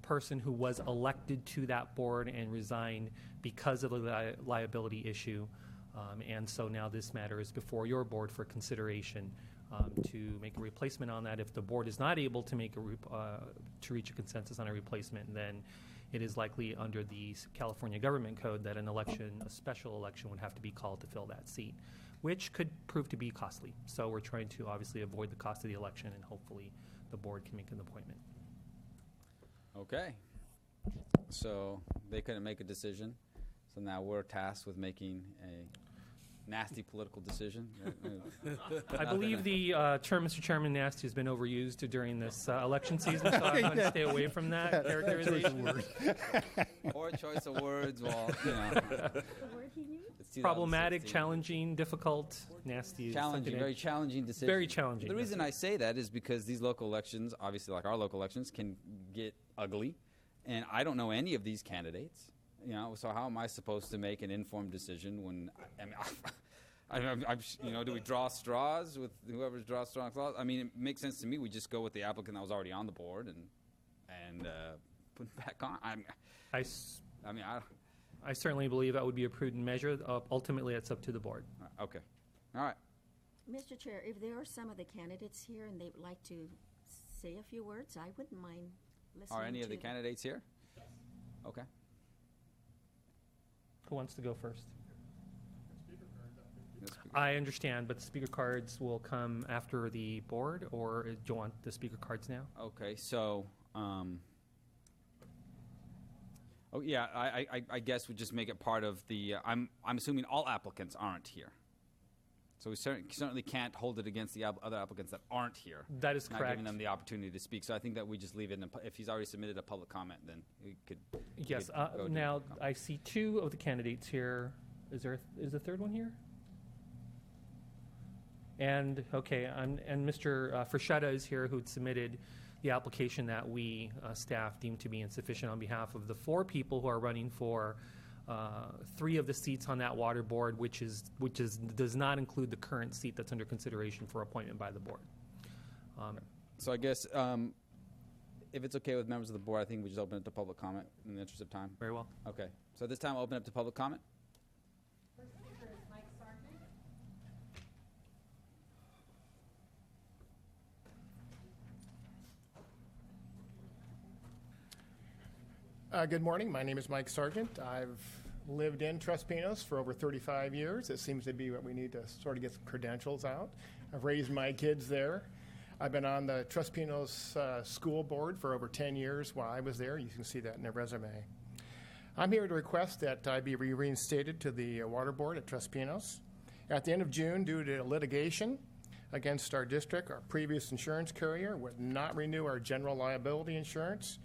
person who was elected to that board and resigned because of the liability issue. And so now this matter is before your board for consideration to make a replacement on that. If the board is not able to to reach a consensus on a replacement, then it is likely under the California Government Code that a special election would have to be called to fill that seat, which could prove to be costly. So we're trying to obviously avoid the cost of the election, and hopefully the board can make an appointment. Okay. So they couldn't make a decision. So now we're tasked with making nasty political decision. I believe the term, Mr. Chairman, nasty has been overused during this election season, so I'm going to stay away from that characterization. Or choice of words, well, it's problematic, challenging, difficult, nasty. Challenging, very challenging decision. Very challenging. The reason I say that is because these local elections, obviously like our local elections, can get ugly, and I don't know any of these candidates. So how am I supposed to make an informed decision when do we draw straws with whoever's draws straws? I mean, it makes sense to me. We just go with the applicant that was already on the board and put it back on. I certainly believe that would be a prudent measure. Ultimately, it's up to the board. Okay. All right. Mr. Chair, if there are some of the candidates here and they would like to say a few words, I wouldn't mind listening. Are any of the candidates here? Yes. Okay. Who wants to go first? I understand, but the speaker cards will come after the board, or do you want the speaker cards now? Okay, so, I guess we just make it part of the, I'm assuming all applicants aren't here. So we certainly can't hold it against the other applicants that aren't here. That is correct. Not giving them the opportunity to speak. So I think that we just leave it, if he's already submitted a public comment, then we could. Yes, now I see two of the candidates here. Is a third one here? And, okay, and Mr. Frechetta is here, who submitted the application that we, staff, deemed to be insufficient on behalf of the 4 people who are running for 3 of the seats on that water board, which does not include the current seat that's under consideration for appointment by the board. So I guess if it's okay with members of the board, I think we just open it to public comment in the interest of time. Very well. Okay. So this time I'll open up to public comment. First speaker is Mike Sargent. Good morning. My name is Mike Sargent. I've lived in Tres Pinos for over 35 years. It seems to be what we need to sort of get some credentials out. I've raised my kids there. I've been on the Tres Pinos school board for over 10 years while I was there. You can see that in their resume. I'm here to request that I be reinstated to the water board at Tres Pinos. At the end of June, due to litigation against our district, our previous insurance carrier would not renew our general liability insurance,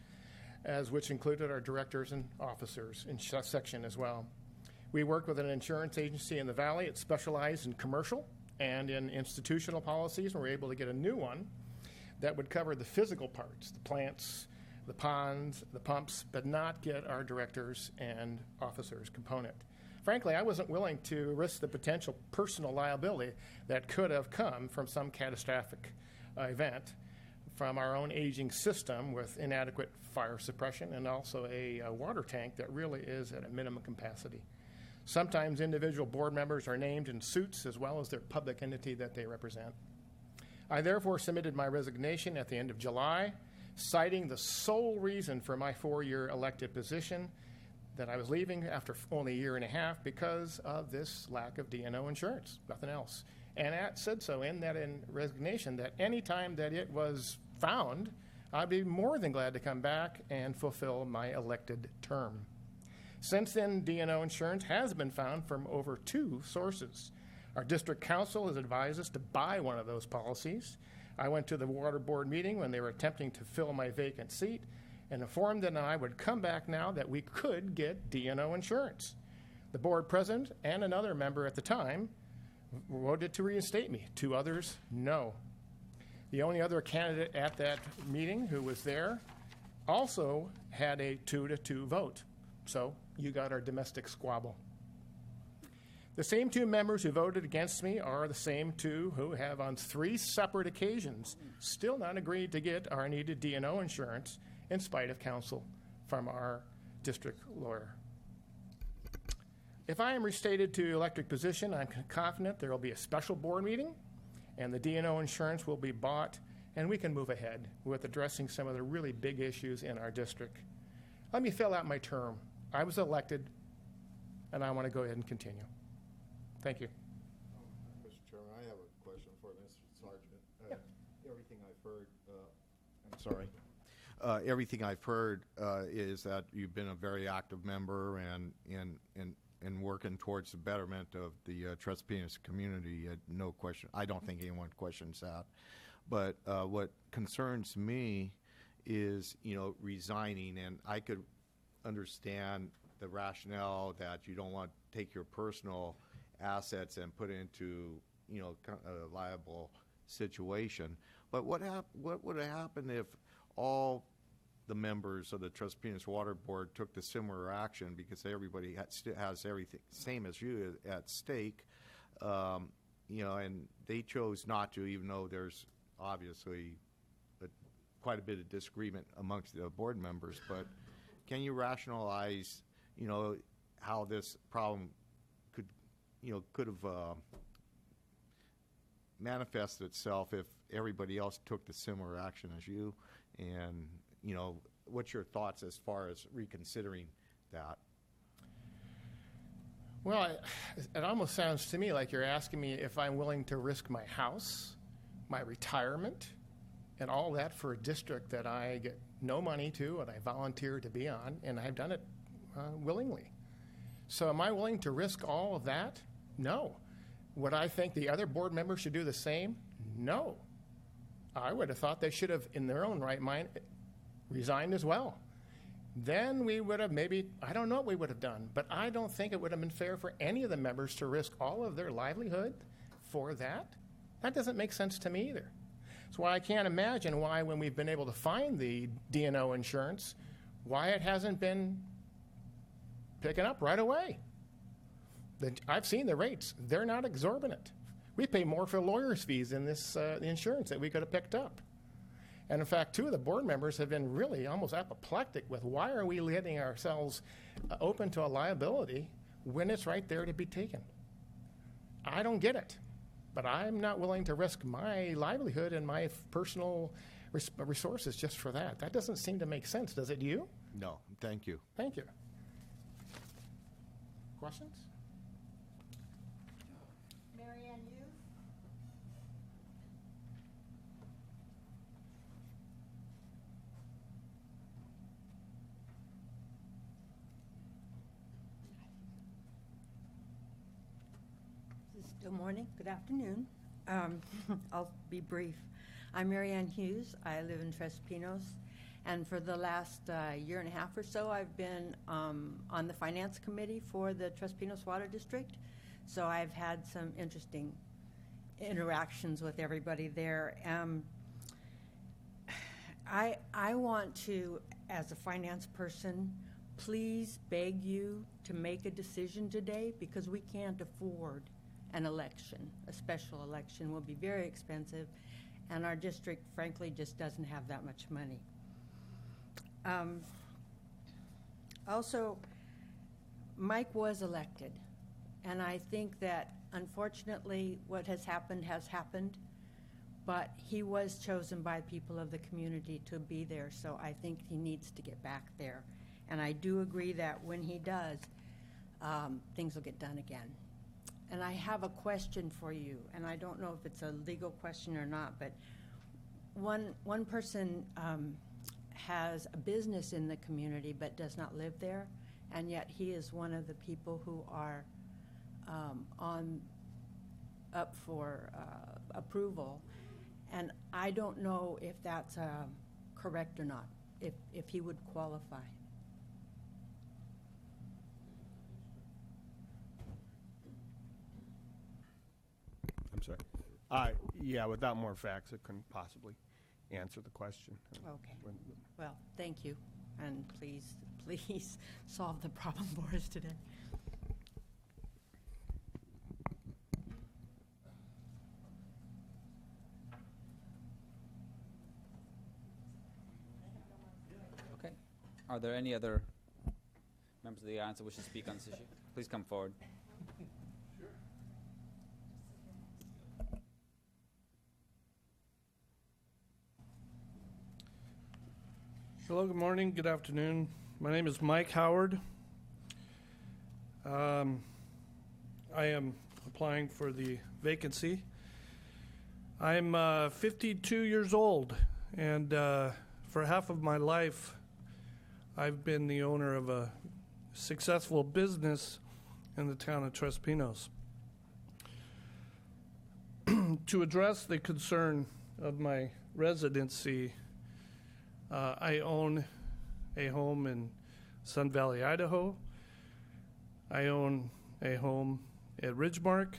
which included our directors and officers in section as well. We worked with an insurance agency in the Valley. It specialized in commercial and in institutional policies, and we were able to get a new one that would cover the physical parts, the plants, the ponds, the pumps, but not get our directors and officers component. Frankly, I wasn't willing to risk the potential personal liability that could have come from some catastrophic event from our own aging system with inadequate fire suppression and also a water tank that really is at a minimum capacity. Sometimes individual board members are named in suits as well as their public entity that they represent. I therefore submitted my resignation at the end of July, citing the sole reason for my 4-year elected position that I was leaving after only a year and a half because of this lack of D&O insurance, nothing else. And that said so in resignation that any time that it was found, I'd be more than glad to come back and fulfill my elected term. Since then, D&O insurance has been found from over 2 sources. Our district counsel has advised us to buy one of those policies. I went to the water board meeting when they were attempting to fill my vacant seat and informed them that I would come back now that we could get D&O insurance. The board president and another member at the time voted to reinstate me. 2 others, no. The only other candidate at that meeting who was there also had a 2-2 vote. So you got our domestic squabble. The same 2 members who voted against me are the same 2 who have on 3 separate occasions still not agreed to get our needed D&O insurance in spite of counsel from our district lawyer. If I am restated to elected position, I'm confident there will be a special board meeting and the D&O insurance will be bought and we can move ahead with addressing some of the really big issues in our district. Let me fill out my term. I was elected and I want to go ahead and continue. Thank you. Mr. Chairman, I have a question for Mr. Sargent. Everything I've heard, everything I've heard is that you've been a very active member and working towards the betterment of the Tres Pinos community. No question. I don't think anyone questions that. But what concerns me is, resigning, and I could understand the rationale that you don't want to take your personal assets and put it into, a liable situation. But what would have happened if all the members of the Tres Pinos Water Board took the similar action, because everybody has everything same as you at stake, and they chose not to, even though there's obviously quite a bit of disagreement amongst the board members. But can you rationalize, how this problem could have manifested itself if everybody else took the similar action as you? And what's your thoughts as far as reconsidering that? Well, it almost sounds to me like you're asking me if I'm willing to risk my house, my retirement, and all that for a district that I get no money to and I volunteer to be on, and I've done it willingly. So am I willing to risk all of that? No. Would I think the other board members should do the same? No. I would have thought they should have, in their own right mind, resigned as well. Then we would have maybe, I don't know what we would have done, but I don't think it would have been fair for any of the members to risk all of their livelihood for that. That doesn't make sense to me either. That's why I can't imagine why, when we've been able to find the D&O insurance, why it hasn't been picking up right away. I've seen the rates. They're not exorbitant. We pay more for lawyers' fees in this insurance that we could have picked up. And in fact, 2 of the board members have been really almost apoplectic with, why are we letting ourselves open to a liability when it's right there to be taken? I don't get it. But I'm not willing to risk my livelihood and my personal resources just for that. That doesn't seem to make sense, does it to you? No, thank you. Thank you. Questions? Marianne Hughes? Good morning, good afternoon. I'll be brief. I'm Marianne Hughes. I live in Tres Pinos, and for the last year and a half or so, I've been on the finance committee for the Tres Pinos Water District. So I've had some interesting interactions with everybody there. I want to, as a finance person, please beg you to make a decision today, because we can't afford an election. A special election will be very expensive, and our district, frankly, just doesn't have that much money. Also, Mike was elected, and I think that, unfortunately, what has happened, but he was chosen by people of the community to be there, so I think he needs to get back there. And I do agree that when he does, things will get done again. And I have a question for you, and I don't know if it's a legal question or not, but one person has a business in the community but does not live there, and yet he is one of the people who are up for approval. And I don't know if that's correct or not, if he would qualify. I'm sorry. Yeah, without more facts, it couldn't possibly answer the question. Okay. Well, thank you, and please solve the problem for us today. Okay. Are there any other members of the audience that wish to speak on this issue? Please come forward. Hello, good morning, good afternoon. My name is Mike Howard. I am applying for the vacancy. I'm 52 years old, and for half of my life, I've been the owner of a successful business in the town of Tres Pinos. To address the concern of my residency, I own a home in Sun Valley, Idaho. I own a home at Ridgemark,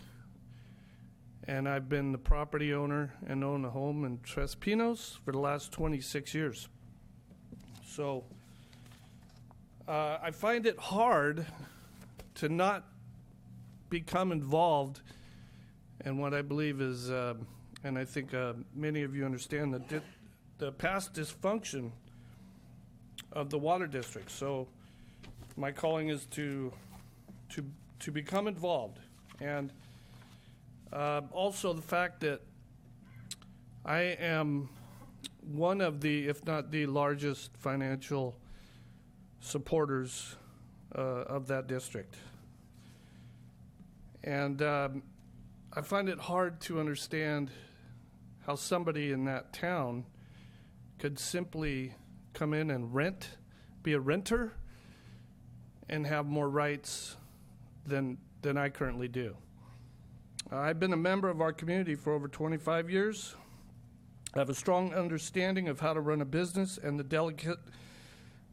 and I've been the property owner and own a home in Tres Pinos for the last 26 years. So I find it hard to not become involved in what I believe is, and I think many of you understand, the past dysfunction of the water district. So my calling is to become involved, and also the fact that I am one of the, if not the largest financial supporters of that district. And I find it hard to understand how somebody in that town could simply come in and be a renter, and have more rights than I currently do. I've been a member of our community for over 25 years. I have a strong understanding of how to run a business and the delicate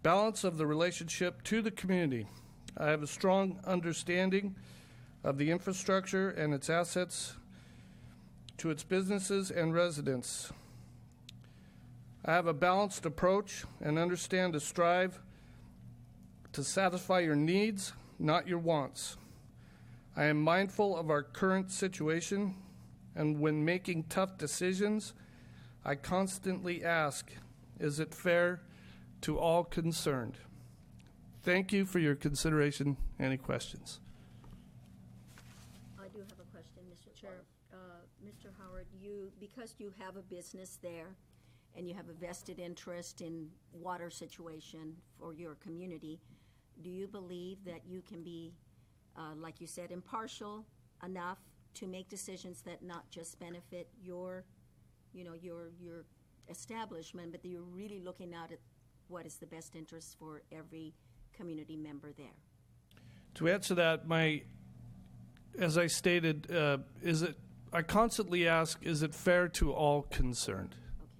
balance of the relationship to the community. I have a strong understanding of the infrastructure and its assets to its businesses and residents. I have a balanced approach and understand to strive to satisfy your needs, not your wants. I am mindful of our current situation, and when making tough decisions, I constantly ask, is it fair to all concerned? Thank you for your consideration. Any questions? I do have a question, Mr. Chair. Mr. Howard, because you have a business there and you have a vested interest in water situation for your community, do you believe that you can be, like you said, impartial enough to make decisions that not just benefit your establishment, but that you're really looking out at what is the best interest for every community member there? To answer that, as I stated, I constantly ask, is it fair to all concerned? Okay.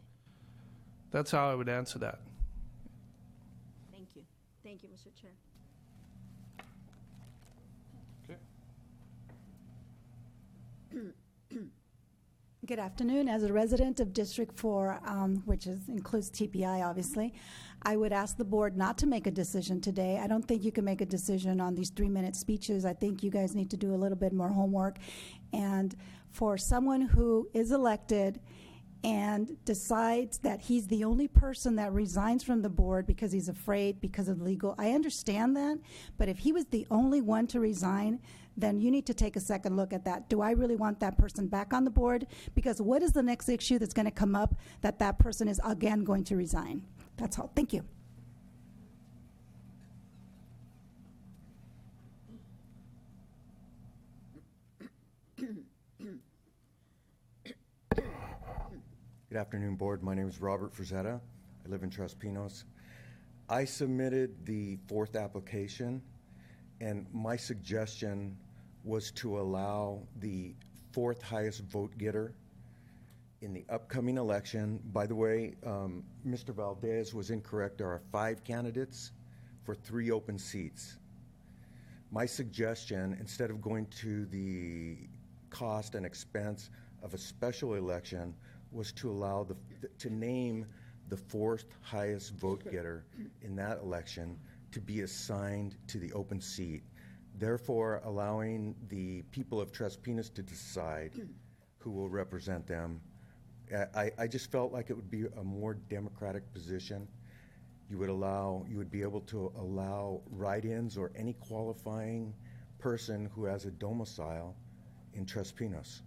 That's how I would answer that. Thank you. Thank you, Mr. Chair. Good afternoon. As a resident of District 4, which includes TPI, obviously, I would ask the board not to make a decision today. I don't think you can make a decision on these 3-minute speeches. I think you guys need to do a little bit more homework. And for someone who is elected and decides that he's the only person that resigns from the board because he's afraid because of legal, I understand that. But if he was the only one to resign, then you need to take a second look at that. Do I really want that person back on the board? Because what is the next issue that's going to come up that that person is again going to resign? That's all. Thank you. Good afternoon, board. My name is Robert Frazetta. I live in Tres Pinos. I submitted the 4th application, and my suggestion was to allow the 4th highest vote getter in the upcoming election. By the way, Mr. Valdez was incorrect. There are 5 candidates for 3 open seats. My suggestion, instead of going to the cost and expense of a special election, was to allow to name the 4th highest vote getter in that election to be assigned to the open seat, therefore allowing the people of Tres Pinos to decide who will represent them. I just felt like it would be a more democratic position. You would be able to allow write-ins or any qualifying person who has a domicile in Tres Pinos.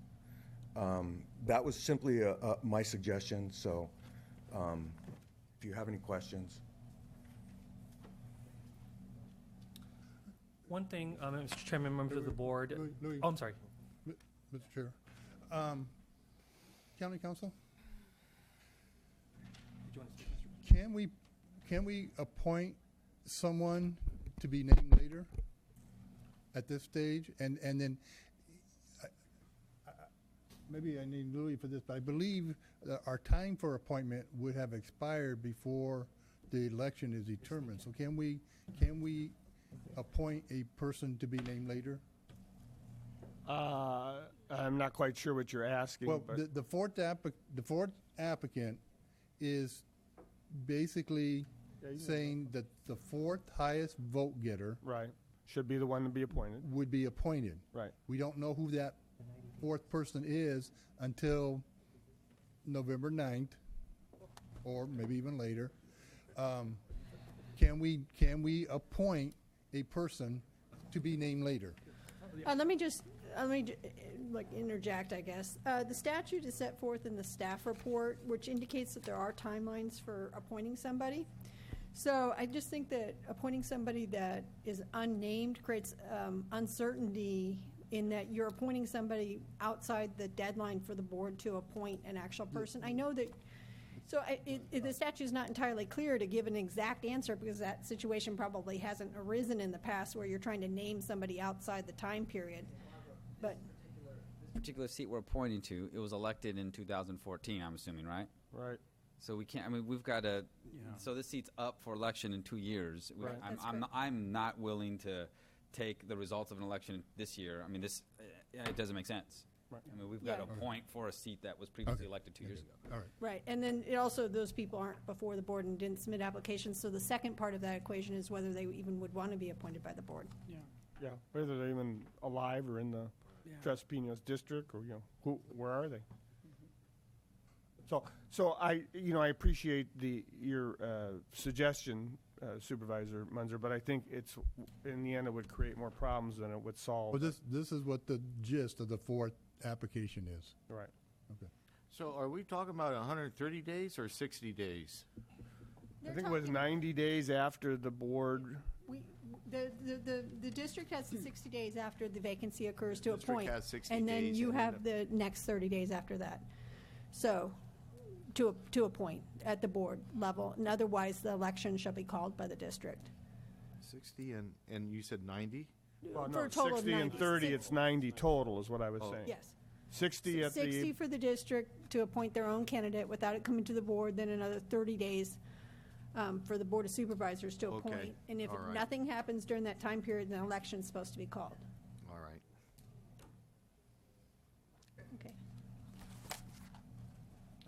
That was simply my suggestion, so if you have any questions. One thing, Mr. Chairman, members of the board. Louis, Oh, I'm sorry. Mr. Chair. County Counsel? Did you want to speak, Mr. Can we appoint someone to be named later? at this stage, and then maybe I need Louis for this, but I believe that our time for appointment would have expired before the election is determined. So can we appoint a person to be named later? I'm not quite sure what you're asking. Well, but the fourth applicant is basically saying that the fourth highest vote getter should be the one to be appointed. Would be appointed. Right. We don't know who that fourth person is until November 9th, or maybe even later. Can we appoint a person to be named later? Let me interject, I guess. The statute is set forth in the staff report, which indicates that there are timelines for appointing somebody. So I just think that appointing somebody that is unnamed creates uncertainty in that you're appointing somebody outside the deadline for the board to appoint an actual person. I know that, so the statute is not entirely clear to give an exact answer because that situation probably hasn't arisen in the past where you're trying to name somebody outside the time period. But this particular seat we're appointing to, it was elected in 2014, I'm assuming, right? Right. So we can't, I mean, we've got to, so this seat's up for election in 2 years. Right. I'm not willing to take the results of an election this year. I mean, it doesn't make sense. Right. I mean, we've got to appoint for a seat that was previously elected 2 years ago. All right. right, and then it also, those people aren't before the board and didn't submit applications, so the second part of that equation is whether they even would want to be appointed by the board. Yeah, whether they're even alive or in the Tres Pinos district, or where are they? So I appreciate your suggestion, Supervisor Munzer, but I think it's in the end it would create more problems than it would solve. Well, this is what the gist of the fourth application is. Right. Okay. So are we talking about 130 days or 60 days? I think it was 90 days after the board. The district has 60 days after the vacancy occurs to District appoint. has 60 and then days you and have the next 30 days after that. So, to appoint at the board level, and otherwise the election shall be called by the district. 60 and you said 90? Well, For no, a total of 60 and 90. 30, it's 90 total is what I was saying. Yes. 60 at 60 for the district to appoint their own candidate without it coming to the board, then another 30 days for the Board of Supervisors to Okay. appoint. And if All right. nothing happens during that time period, then an election's supposed to be called. All right. Okay.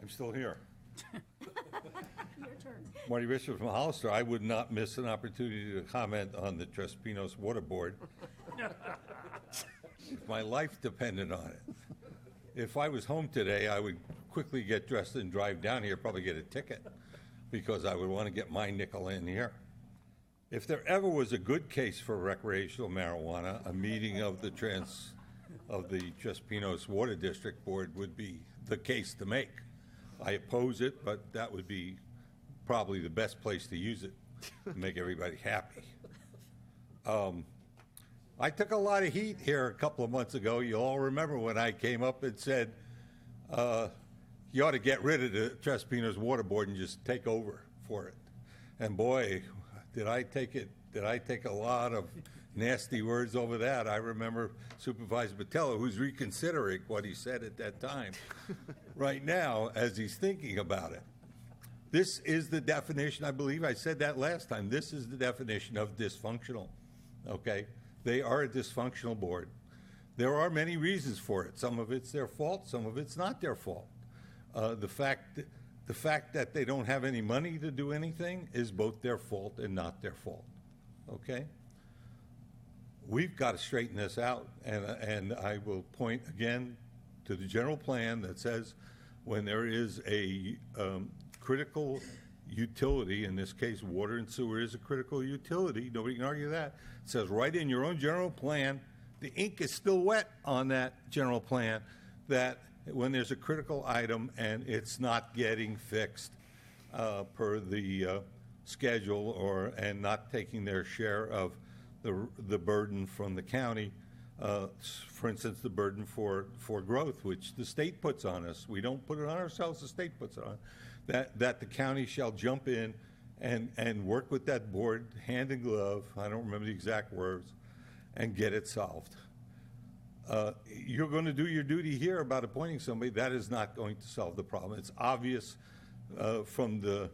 I'm still here. Your turn. Marty Bishop from Hollister. I would not miss an opportunity to comment on the Tres Pinos Water Board if my life depended on it. If I was home today, I would quickly get dressed and drive down here, probably get a ticket, because I would want to get my nickel in here. If there ever was a good case for recreational marijuana, a meeting of the Tres Pinos Water District Board would be the case to make. I oppose it, but that would be probably the best place to use it to make everybody happy. I took a lot of heat here a couple of months ago. You all remember when I came up and said, you ought to get rid of the Tres Pinos Water Board and just take over for it. And boy, did I take a lot of nasty words over that. I remember Supervisor Botelho, who's reconsidering what he said at that time right now as he's thinking about it. This is the definition, I believe I said that last time, this is the definition of dysfunctional, okay? They are a dysfunctional board. There are many reasons for it. Some of it's their fault, some of it's not their fault. The fact that they don't have any money to do anything is both their fault and not their fault, okay? We've got to straighten this out, and I will point again to the general plan that says when there is a critical utility, in this case water and sewer is a critical utility, nobody can argue that. It says right in your own general plan, the ink is still wet on that general plan, that when there's a critical item and it's not getting fixed per the schedule and not taking their share of the burden from the county, for instance, the burden for growth, which the state puts on us. We don't put it on ourselves, the state puts it on. That the county shall jump in and work with that board hand in glove, I don't remember the exact words, and get it solved. You're going to do your duty here about appointing somebody. That is not going to solve the problem. It's obvious from the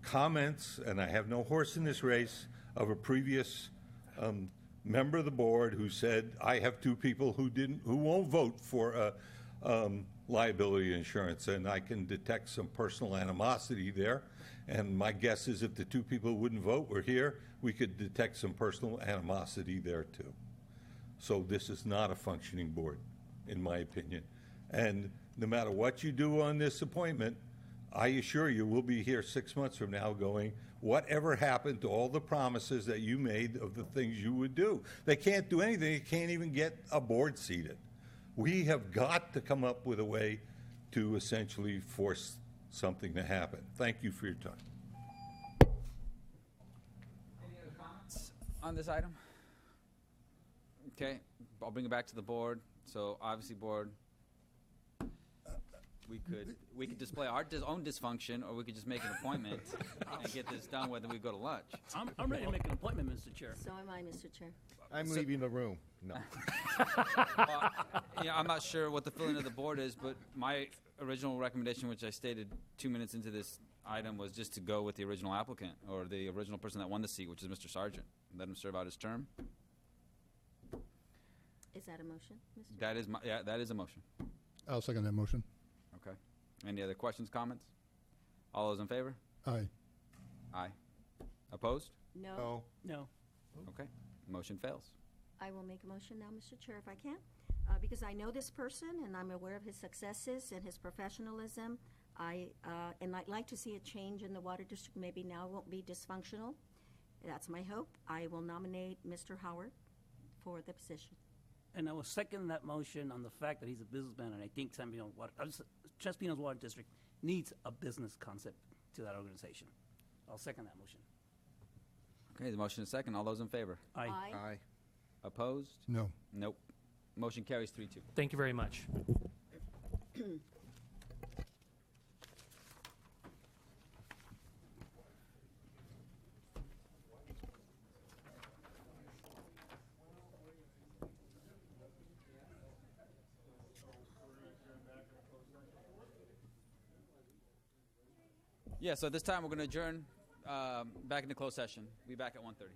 comments, and I have no horse in this race, of a previous member of the board who said, I have two people who won't vote for liability insurance, and I can detect some personal animosity there. And my guess is if the two people who wouldn't vote were here, we could detect some personal animosity there too. So this is not a functioning board, in my opinion. And no matter what you do on this appointment, I assure you we'll be here 6 months from now going, whatever happened to all the promises that you made of the things you would do? They can't do anything. They can't even get a board seated. We have got to come up with a way to essentially force something to happen. Thank you for your time. Any other comments on this item? Okay, I'll bring it back to the board. So obviously, board, we could display our own dysfunction, or we could just make an appointment and get this done, whether we go to lunch. I'm ready to make an appointment, Mr. Chair. So am I, Mr. Chair. I'm leaving the room. No. Well, yeah, I'm not sure what the feeling of the board is, but my original recommendation, which I stated 2 minutes into this item, was just to go with the original applicant, or the original person that won the seat, which is Mr. Sargent. Let him serve out his term. Is that a motion, Mr. That is a motion. I'll second that motion. Okay. Any other questions, comments? All those in favor? Aye. Aye. Opposed? No. No. Okay. Motion fails. I will make a motion now, Mr. Chair, if I can, because I know this person and I'm aware of his successes and his professionalism. And I'd like to see a change in the water district. Maybe now it won't be dysfunctional. That's my hope. I will nominate Mr. Howard for the position. And I will second that motion on the fact that he's a businessman, and I think Chespino's Water District needs a business concept to that organization. I'll second that motion. Okay, the motion is second. All those in favor? Aye. Aye. Opposed? No. Nope. Motion carries 3-2. Thank you very much. Yeah, so at this time we're going to adjourn back into closed session. We'll be back at 1:30.